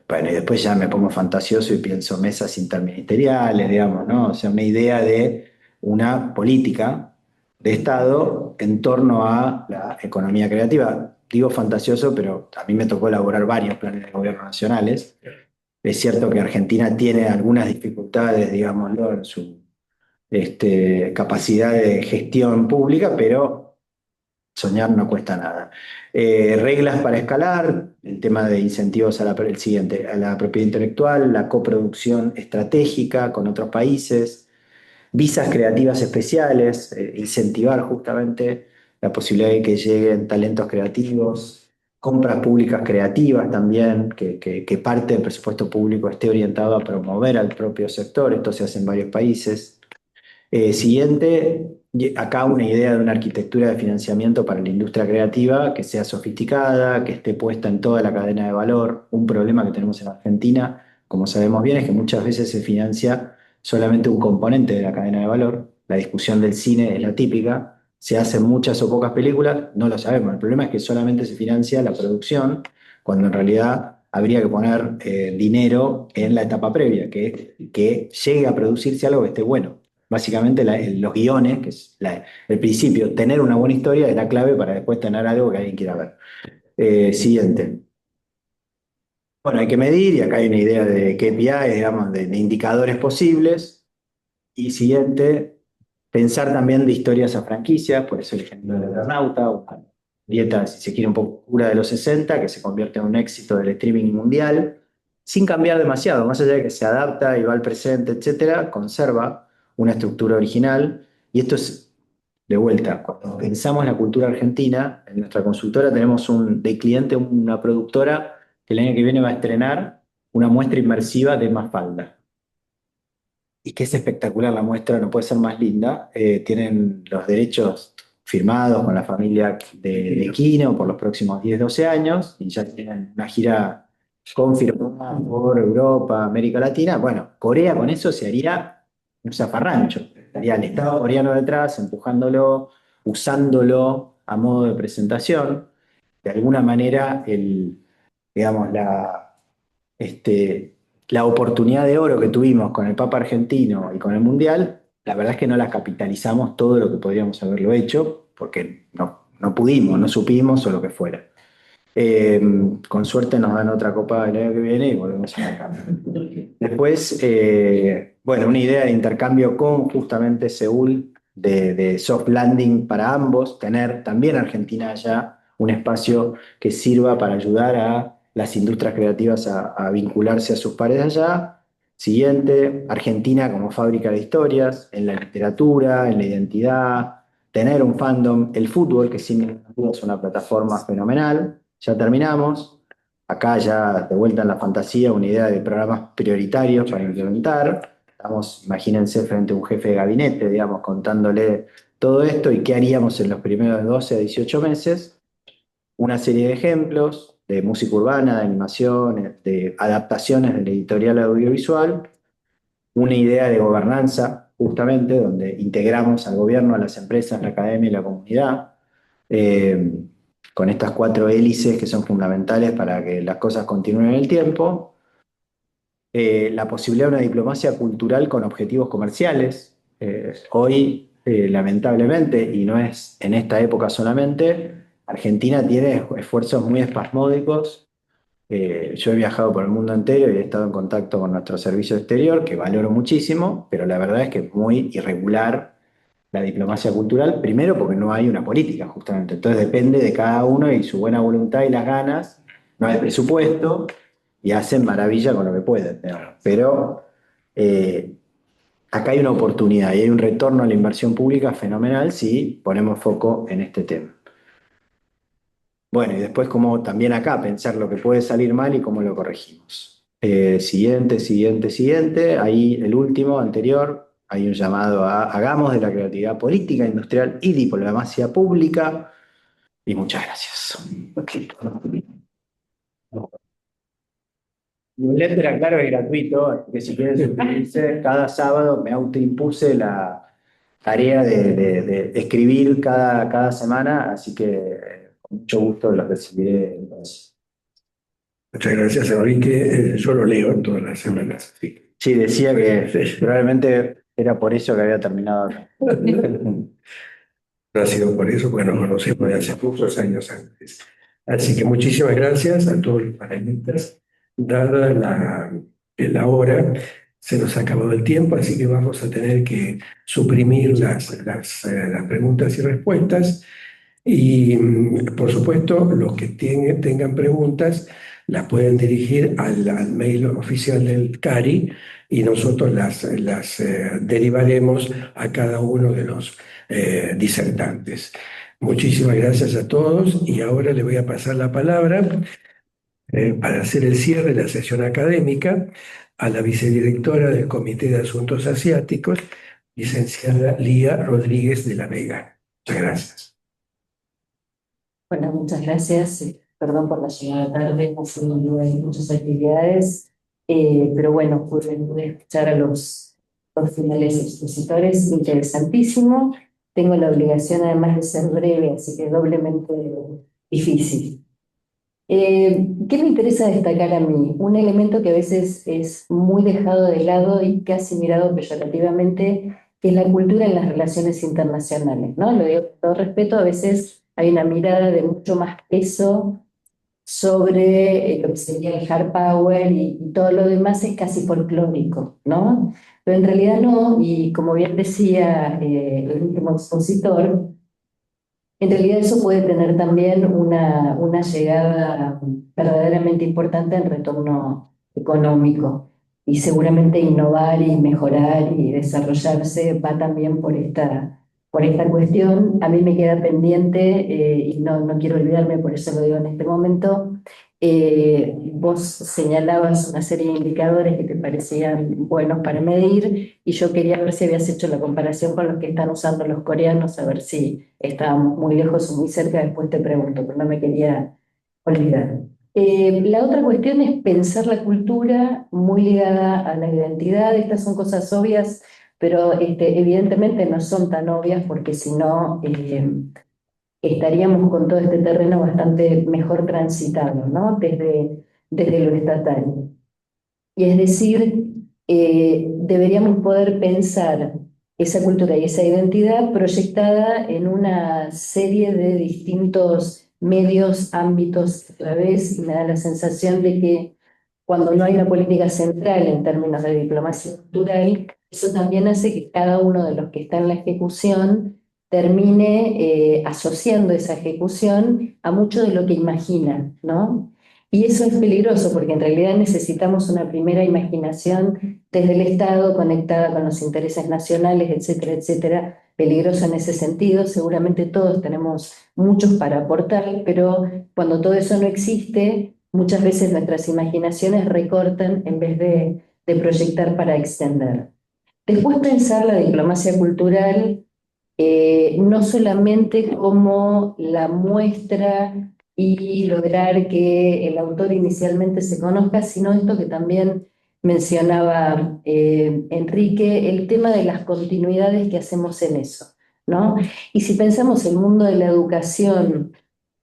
Bueno, y después ya me pongo fantasioso y pienso mesas interministeriales, digamos, ¿no? O sea, una idea de una política de Estado en torno a la economía creativa. Digo fantasioso, pero a mí me tocó elaborar varios planes de gobierno nacionales. Es cierto que Argentina tiene algunas dificultades, digámoslo, en su capacidad de gestión pública, pero soñar no cuesta nada. Reglas para escalar, el tema de incentivos el siguiente, a la propiedad intelectual, la coproducción estratégica con otros países, visas creativas especiales, incentivar justamente la posibilidad de que lleguen talentos creativos, compras públicas creativas también, que parte del presupuesto público esté orientado a promover al propio sector. Esto se hace en varios países. Siguiente, y acá una idea de una arquitectura de financiamiento para la industria creativa que sea sofisticada, que esté puesta en toda la cadena de valor. Un problema que tenemos en Argentina, como sabemos bien, es que muchas veces se financia solamente un componente de la cadena de valor. La discusión del cine es la típica. Se hacen muchas o pocas películas, no lo sabemos. El problema es que solamente se financia la producción, cuando en realidad habría que poner dinero en la etapa previa, que llegue a producirse algo que esté bueno. Básicamente los guiones, que es el principio, tener una buena historia es la clave para después tener algo que alguien quiera ver. Siguiente. Bueno, hay que medir y acá hay una idea de KPI, digamos, de indicadores posibles. Y siguiente, pensar también de historias a franquicias, por eso el ejemplo del Eternauta, una dieta, si se quiere, un poco pura de los 60, que se convierte en un éxito del streaming mundial, sin cambiar demasiado, más allá de que se adapta y va al presente, etcétera, conserva una estructura original. Y esto es, de vuelta, cuando pensamos en la cultura argentina, en nuestra consultora tenemos de cliente una productora que el año que viene va a estrenar una muestra inmersiva de Mafalda y que es espectacular la muestra, no puede ser más linda. Tienen los derechos firmados con la familia de Kino por los próximos 10, 12 años y ya tienen una gira confirmada por Europa, América Latina. Bueno, Corea con eso se haría un zafarrancho. Estaría el Estado coreano detrás, empujándolo, usándolo a modo de presentación. De alguna manera, digamos, la oportunidad de oro que tuvimos con el Papa argentino y con el Mundial, la verdad es que no la capitalizamos todo lo que podríamos haberlo hecho, porque no pudimos, no supimos o lo que fuera. Con suerte nos dan otra copa el año que viene y volvemos a acá. Después, bueno, una idea de intercambio con justamente Seúl, de soft landing para ambos, tener también Argentina allá un espacio que sirva para ayudar a las industrias creativas a vincularse a sus pares allá. Siguiente, Argentina como fábrica de historias, en la literatura, en la identidad, tener un fandom, el fútbol, que sin duda es una plataforma fenomenal. Ya terminamos. Acá ya de vuelta en la fantasía, una idea de programas prioritarios para implementar. Estamos, imagínense, frente a un jefe de gabinete, digamos, contándole todo esto y qué haríamos en los primeros 12 a 18 meses. Una serie de ejemplos de música urbana, de animación, de adaptaciones del editorial audiovisual. Una idea de gobernanza, justamente, donde integramos al gobierno, a las empresas, la academia y la comunidad. Con estas 4 hélices que son fundamentales para que las cosas continúen en el tiempo. La posibilidad de una diplomacia cultural con objetivos comerciales. Hoy, lamentablemente, y no es en esta época solamente, Argentina tiene esfuerzos muy espasmódicos. Yo he viajado por el mundo entero y he estado en contacto con nuestro servicio exterior, que valoro muchísimo, pero la verdad es que es muy irregular la diplomacia cultural, primero porque no hay una política, justamente. Entonces depende de cada uno y su buena voluntad y las ganas. No hay presupuesto y hacen maravilla con lo que pueden, digamos. Pero acá hay una oportunidad y hay un retorno a la inversión pública fenomenal si ponemos foco en este tema. Bueno, y después como también acá pensar lo que puede salir mal y cómo lo corregimos. Siguiente. Ahí el último, anterior. Hay un llamado a hagamos de la creatividad política, industrial y diplomacia pública. Y muchas gracias. Mi newsletter, aclaro, es gratuito, así que si quieren suscribirse, cada sábado me autoimpuse la tarea de escribir cada semana, así que con mucho gusto los recibiré entonces. Muchas gracias, Enrique. Yo lo leo todas las semanas. Sí. Sí, decía que probablemente era por eso que había terminado acá. No ha sido por eso, porque nos conocemos de hace muchos años antes. Así que muchísimas gracias a todos los panelistas. Dada la hora, se nos ha acabado el tiempo, así que vamos a tener que suprimir las preguntas y respuestas. Y, por supuesto, los que tengan preguntas las pueden dirigir al mail oficial del CARI y nosotros las derivaremos a cada uno de los disertantes. Muchísimas gracias a todos y ahora le voy a pasar la palabra para hacer el cierre de la sesión académica a la vicedirectora del Comité de Asuntos Asiáticos, licenciada Lía Rodríguez de la Vega. Muchas gracias. Bueno, muchas gracias. Perdón por la llegada tarde, no fui en muchas actividades, pero bueno, pude escuchar a los finales expositores, interesantísimo. Tengo la obligación además de ser breve, así que doblemente difícil. ¿Qué me interesa destacar a mí? Un elemento que a veces es muy dejado de lado y casi mirado peyorativamente, que es la cultura en las relaciones internacionales, ¿no? Lo digo con todo respeto, a veces hay una mirada de mucho más peso sobre lo que sería el hard power y todo lo demás es casi folclórico, ¿no? Pero en realidad no, y como bien decía el último expositor, en realidad eso puede tener también una llegada verdaderamente importante en retorno económico y seguramente innovar y mejorar y desarrollarse va también por esta cuestión. A mí me queda pendiente y no quiero olvidarme, por eso lo digo en este momento. Vos señalabas una serie de indicadores que te parecían buenos para medir y yo quería ver si habías hecho la comparación con los que están usando los coreanos, a ver si estábamos muy lejos o muy cerca, después te pregunto, pero no me quería olvidar. La otra cuestión es pensar la cultura muy ligada a la identidad. Estas son cosas obvias, pero evidentemente no son tan obvias porque si no estaríamos con todo este terreno bastante mejor transitado, ¿no? Desde lo estatal. Y es decir, deberíamos poder pensar esa cultura y esa identidad proyectada en una serie de distintos medios, ámbitos a la vez, y me da la sensación de que cuando no hay una política central en términos de diplomacia cultural, eso también hace que cada uno de los que está en la ejecución termine asociando esa ejecución a mucho de lo que imagina, ¿no? Y eso es peligroso porque en realidad necesitamos una primera imaginación desde el Estado conectada con los intereses nacionales, etcétera, etcétera. Peligroso en ese sentido, seguramente todos tenemos muchos para aportar, pero cuando todo eso no existe, muchas veces nuestras imaginaciones recortan en vez de proyectar para extender. Después pensar la diplomacia cultural no solamente como la muestra y lograr que el autor inicialmente se conozca, sino esto que también mencionaba Enrique, el tema de las continuidades que hacemos en eso, ¿no? Y si pensamos el mundo de la educación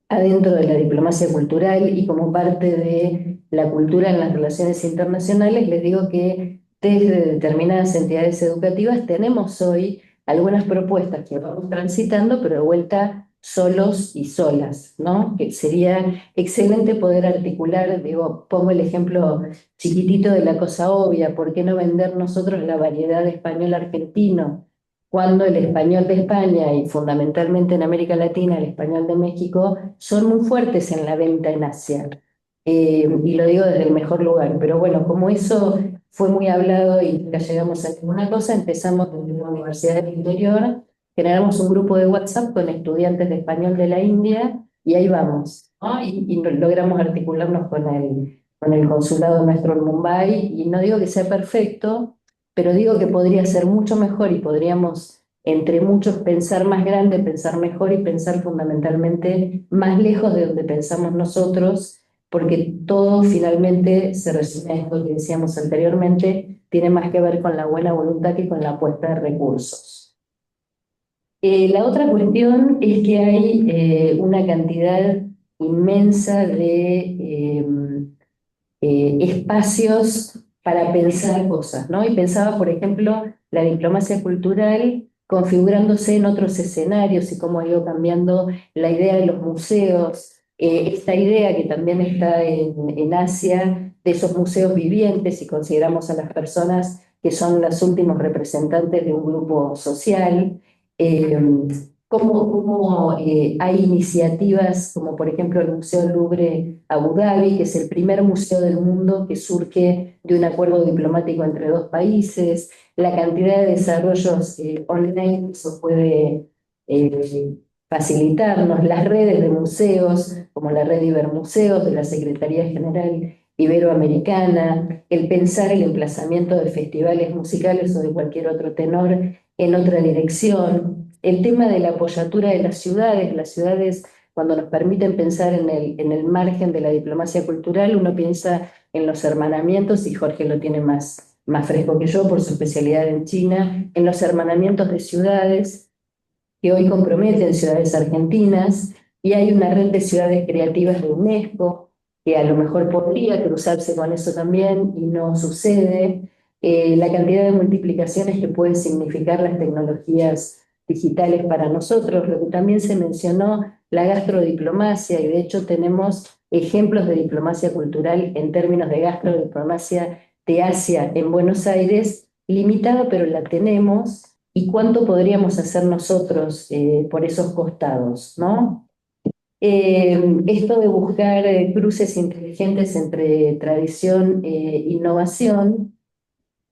adentro de la diplomacia cultural y como parte de la cultura en las relaciones internacionales, les digo que desde determinadas entidades educativas tenemos hoy algunas propuestas que vamos transitando, pero de vuelta solos y solas, ¿no? Que sería excelente poder articular, digo, pongo el ejemplo chiquitito de la cosa obvia, ¿por qué no vender nosotros la variedad de español argentino? Cuando el español de España y fundamentalmente en América Latina el español de México son muy fuertes en la venta en Asia. Y lo digo desde el mejor lugar, pero bueno, como eso fue muy hablado y nunca llegamos a ninguna cosa, empezamos desde la Universidad del Interior, generamos un grupo de WhatsApp con estudiantes de español de la India y ahí vamos, ¿no? Y logramos articularnos con el consulado nuestro en Mumbai y no digo que sea perfecto, pero digo que podría ser mucho mejor y podríamos entre muchos pensar más grande, pensar mejor y pensar fundamentalmente más lejos de donde pensamos nosotros, porque todo finalmente se resume a esto que decíamos anteriormente, tiene más que ver con la buena voluntad que con la apuesta de recursos. La otra cuestión es que hay una cantidad inmensa de espacios para pensar cosas, ¿no? Y pensaba, por ejemplo, la diplomacia cultural configurándose en otros escenarios y cómo ha ido cambiando la idea de los museos, esta idea que también está en Asia, de esos museos vivientes, si consideramos a las personas que son los últimos representantes de un grupo social, cómo hay iniciativas como por ejemplo el Museo Louvre Abu Dhabi, que es el primer museo del mundo que surge de un acuerdo diplomático entre dos países, la cantidad de desarrollos online que eso puede facilitarnos, las redes de museos, como la red Ibermuseos de la Secretaría General iberoamericana, el pensar el emplazamiento de festivales musicales o de cualquier otro tenor en otra dirección, el tema de la apoyatura de las ciudades cuando nos permiten pensar en el margen de la diplomacia cultural, uno piensa en los hermanamientos, y Jorge lo tiene más fresco que yo por su especialidad en China, en los hermanamientos de ciudades que hoy comprometen ciudades argentinas, y hay una red de ciudades creativas de UNESCO, que a lo mejor podría cruzarse con eso también, y no sucede. La cantidad de multiplicaciones que pueden significar las tecnologías digitales para nosotros, lo que también se mencionó, la gastrodiplomacia, y de hecho tenemos ejemplos de diplomacia cultural en términos de gastrodiplomacia de Asia en Buenos Aires, limitada, pero la tenemos, y cuánto podríamos hacer nosotros por esos costados, ¿no? Esto de buscar cruces inteligentes entre tradición e innovación,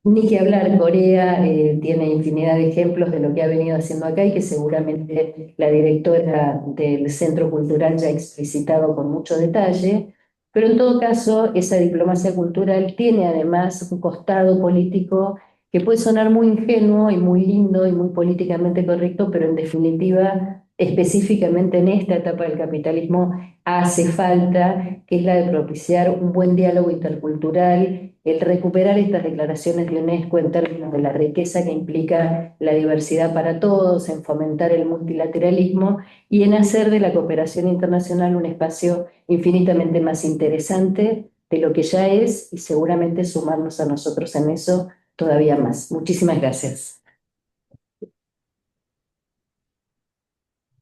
ni que hablar, Corea tiene infinidad de ejemplos de lo que ha venido haciendo acá y que seguramente la directora del Centro Cultural ya ha explicitado con mucho detalle, pero en todo caso esa diplomacia cultural tiene además un costado político que puede sonar muy ingenuo y muy lindo y muy políticamente correcto, pero en definitiva, específicamente en esta etapa del capitalismo, hace falta, que es la de propiciar un buen diálogo intercultural, el recuperar estas declaraciones de UNESCO en términos de la riqueza que implica la diversidad para todos, en fomentar el multilateralismo y en hacer de la cooperación internacional un espacio infinitamente más interesante de lo que ya es, y seguramente sumarnos a nosotros en eso todavía más. Muchísimas gracias.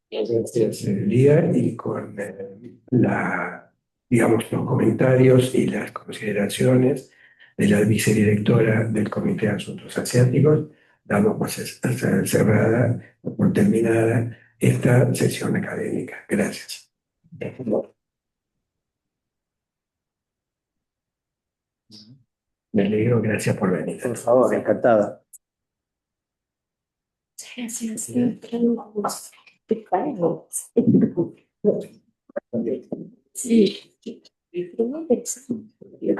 Gracias, Lía, y con digamos, los comentarios y las consideraciones de la vicedirectora del Comité de Asuntos Asiáticos, damos por cerrada, por terminada esta sesión académica. Gracias. Me alegro, gracias por venir. Por favor, encantado. Sí. Muy bien.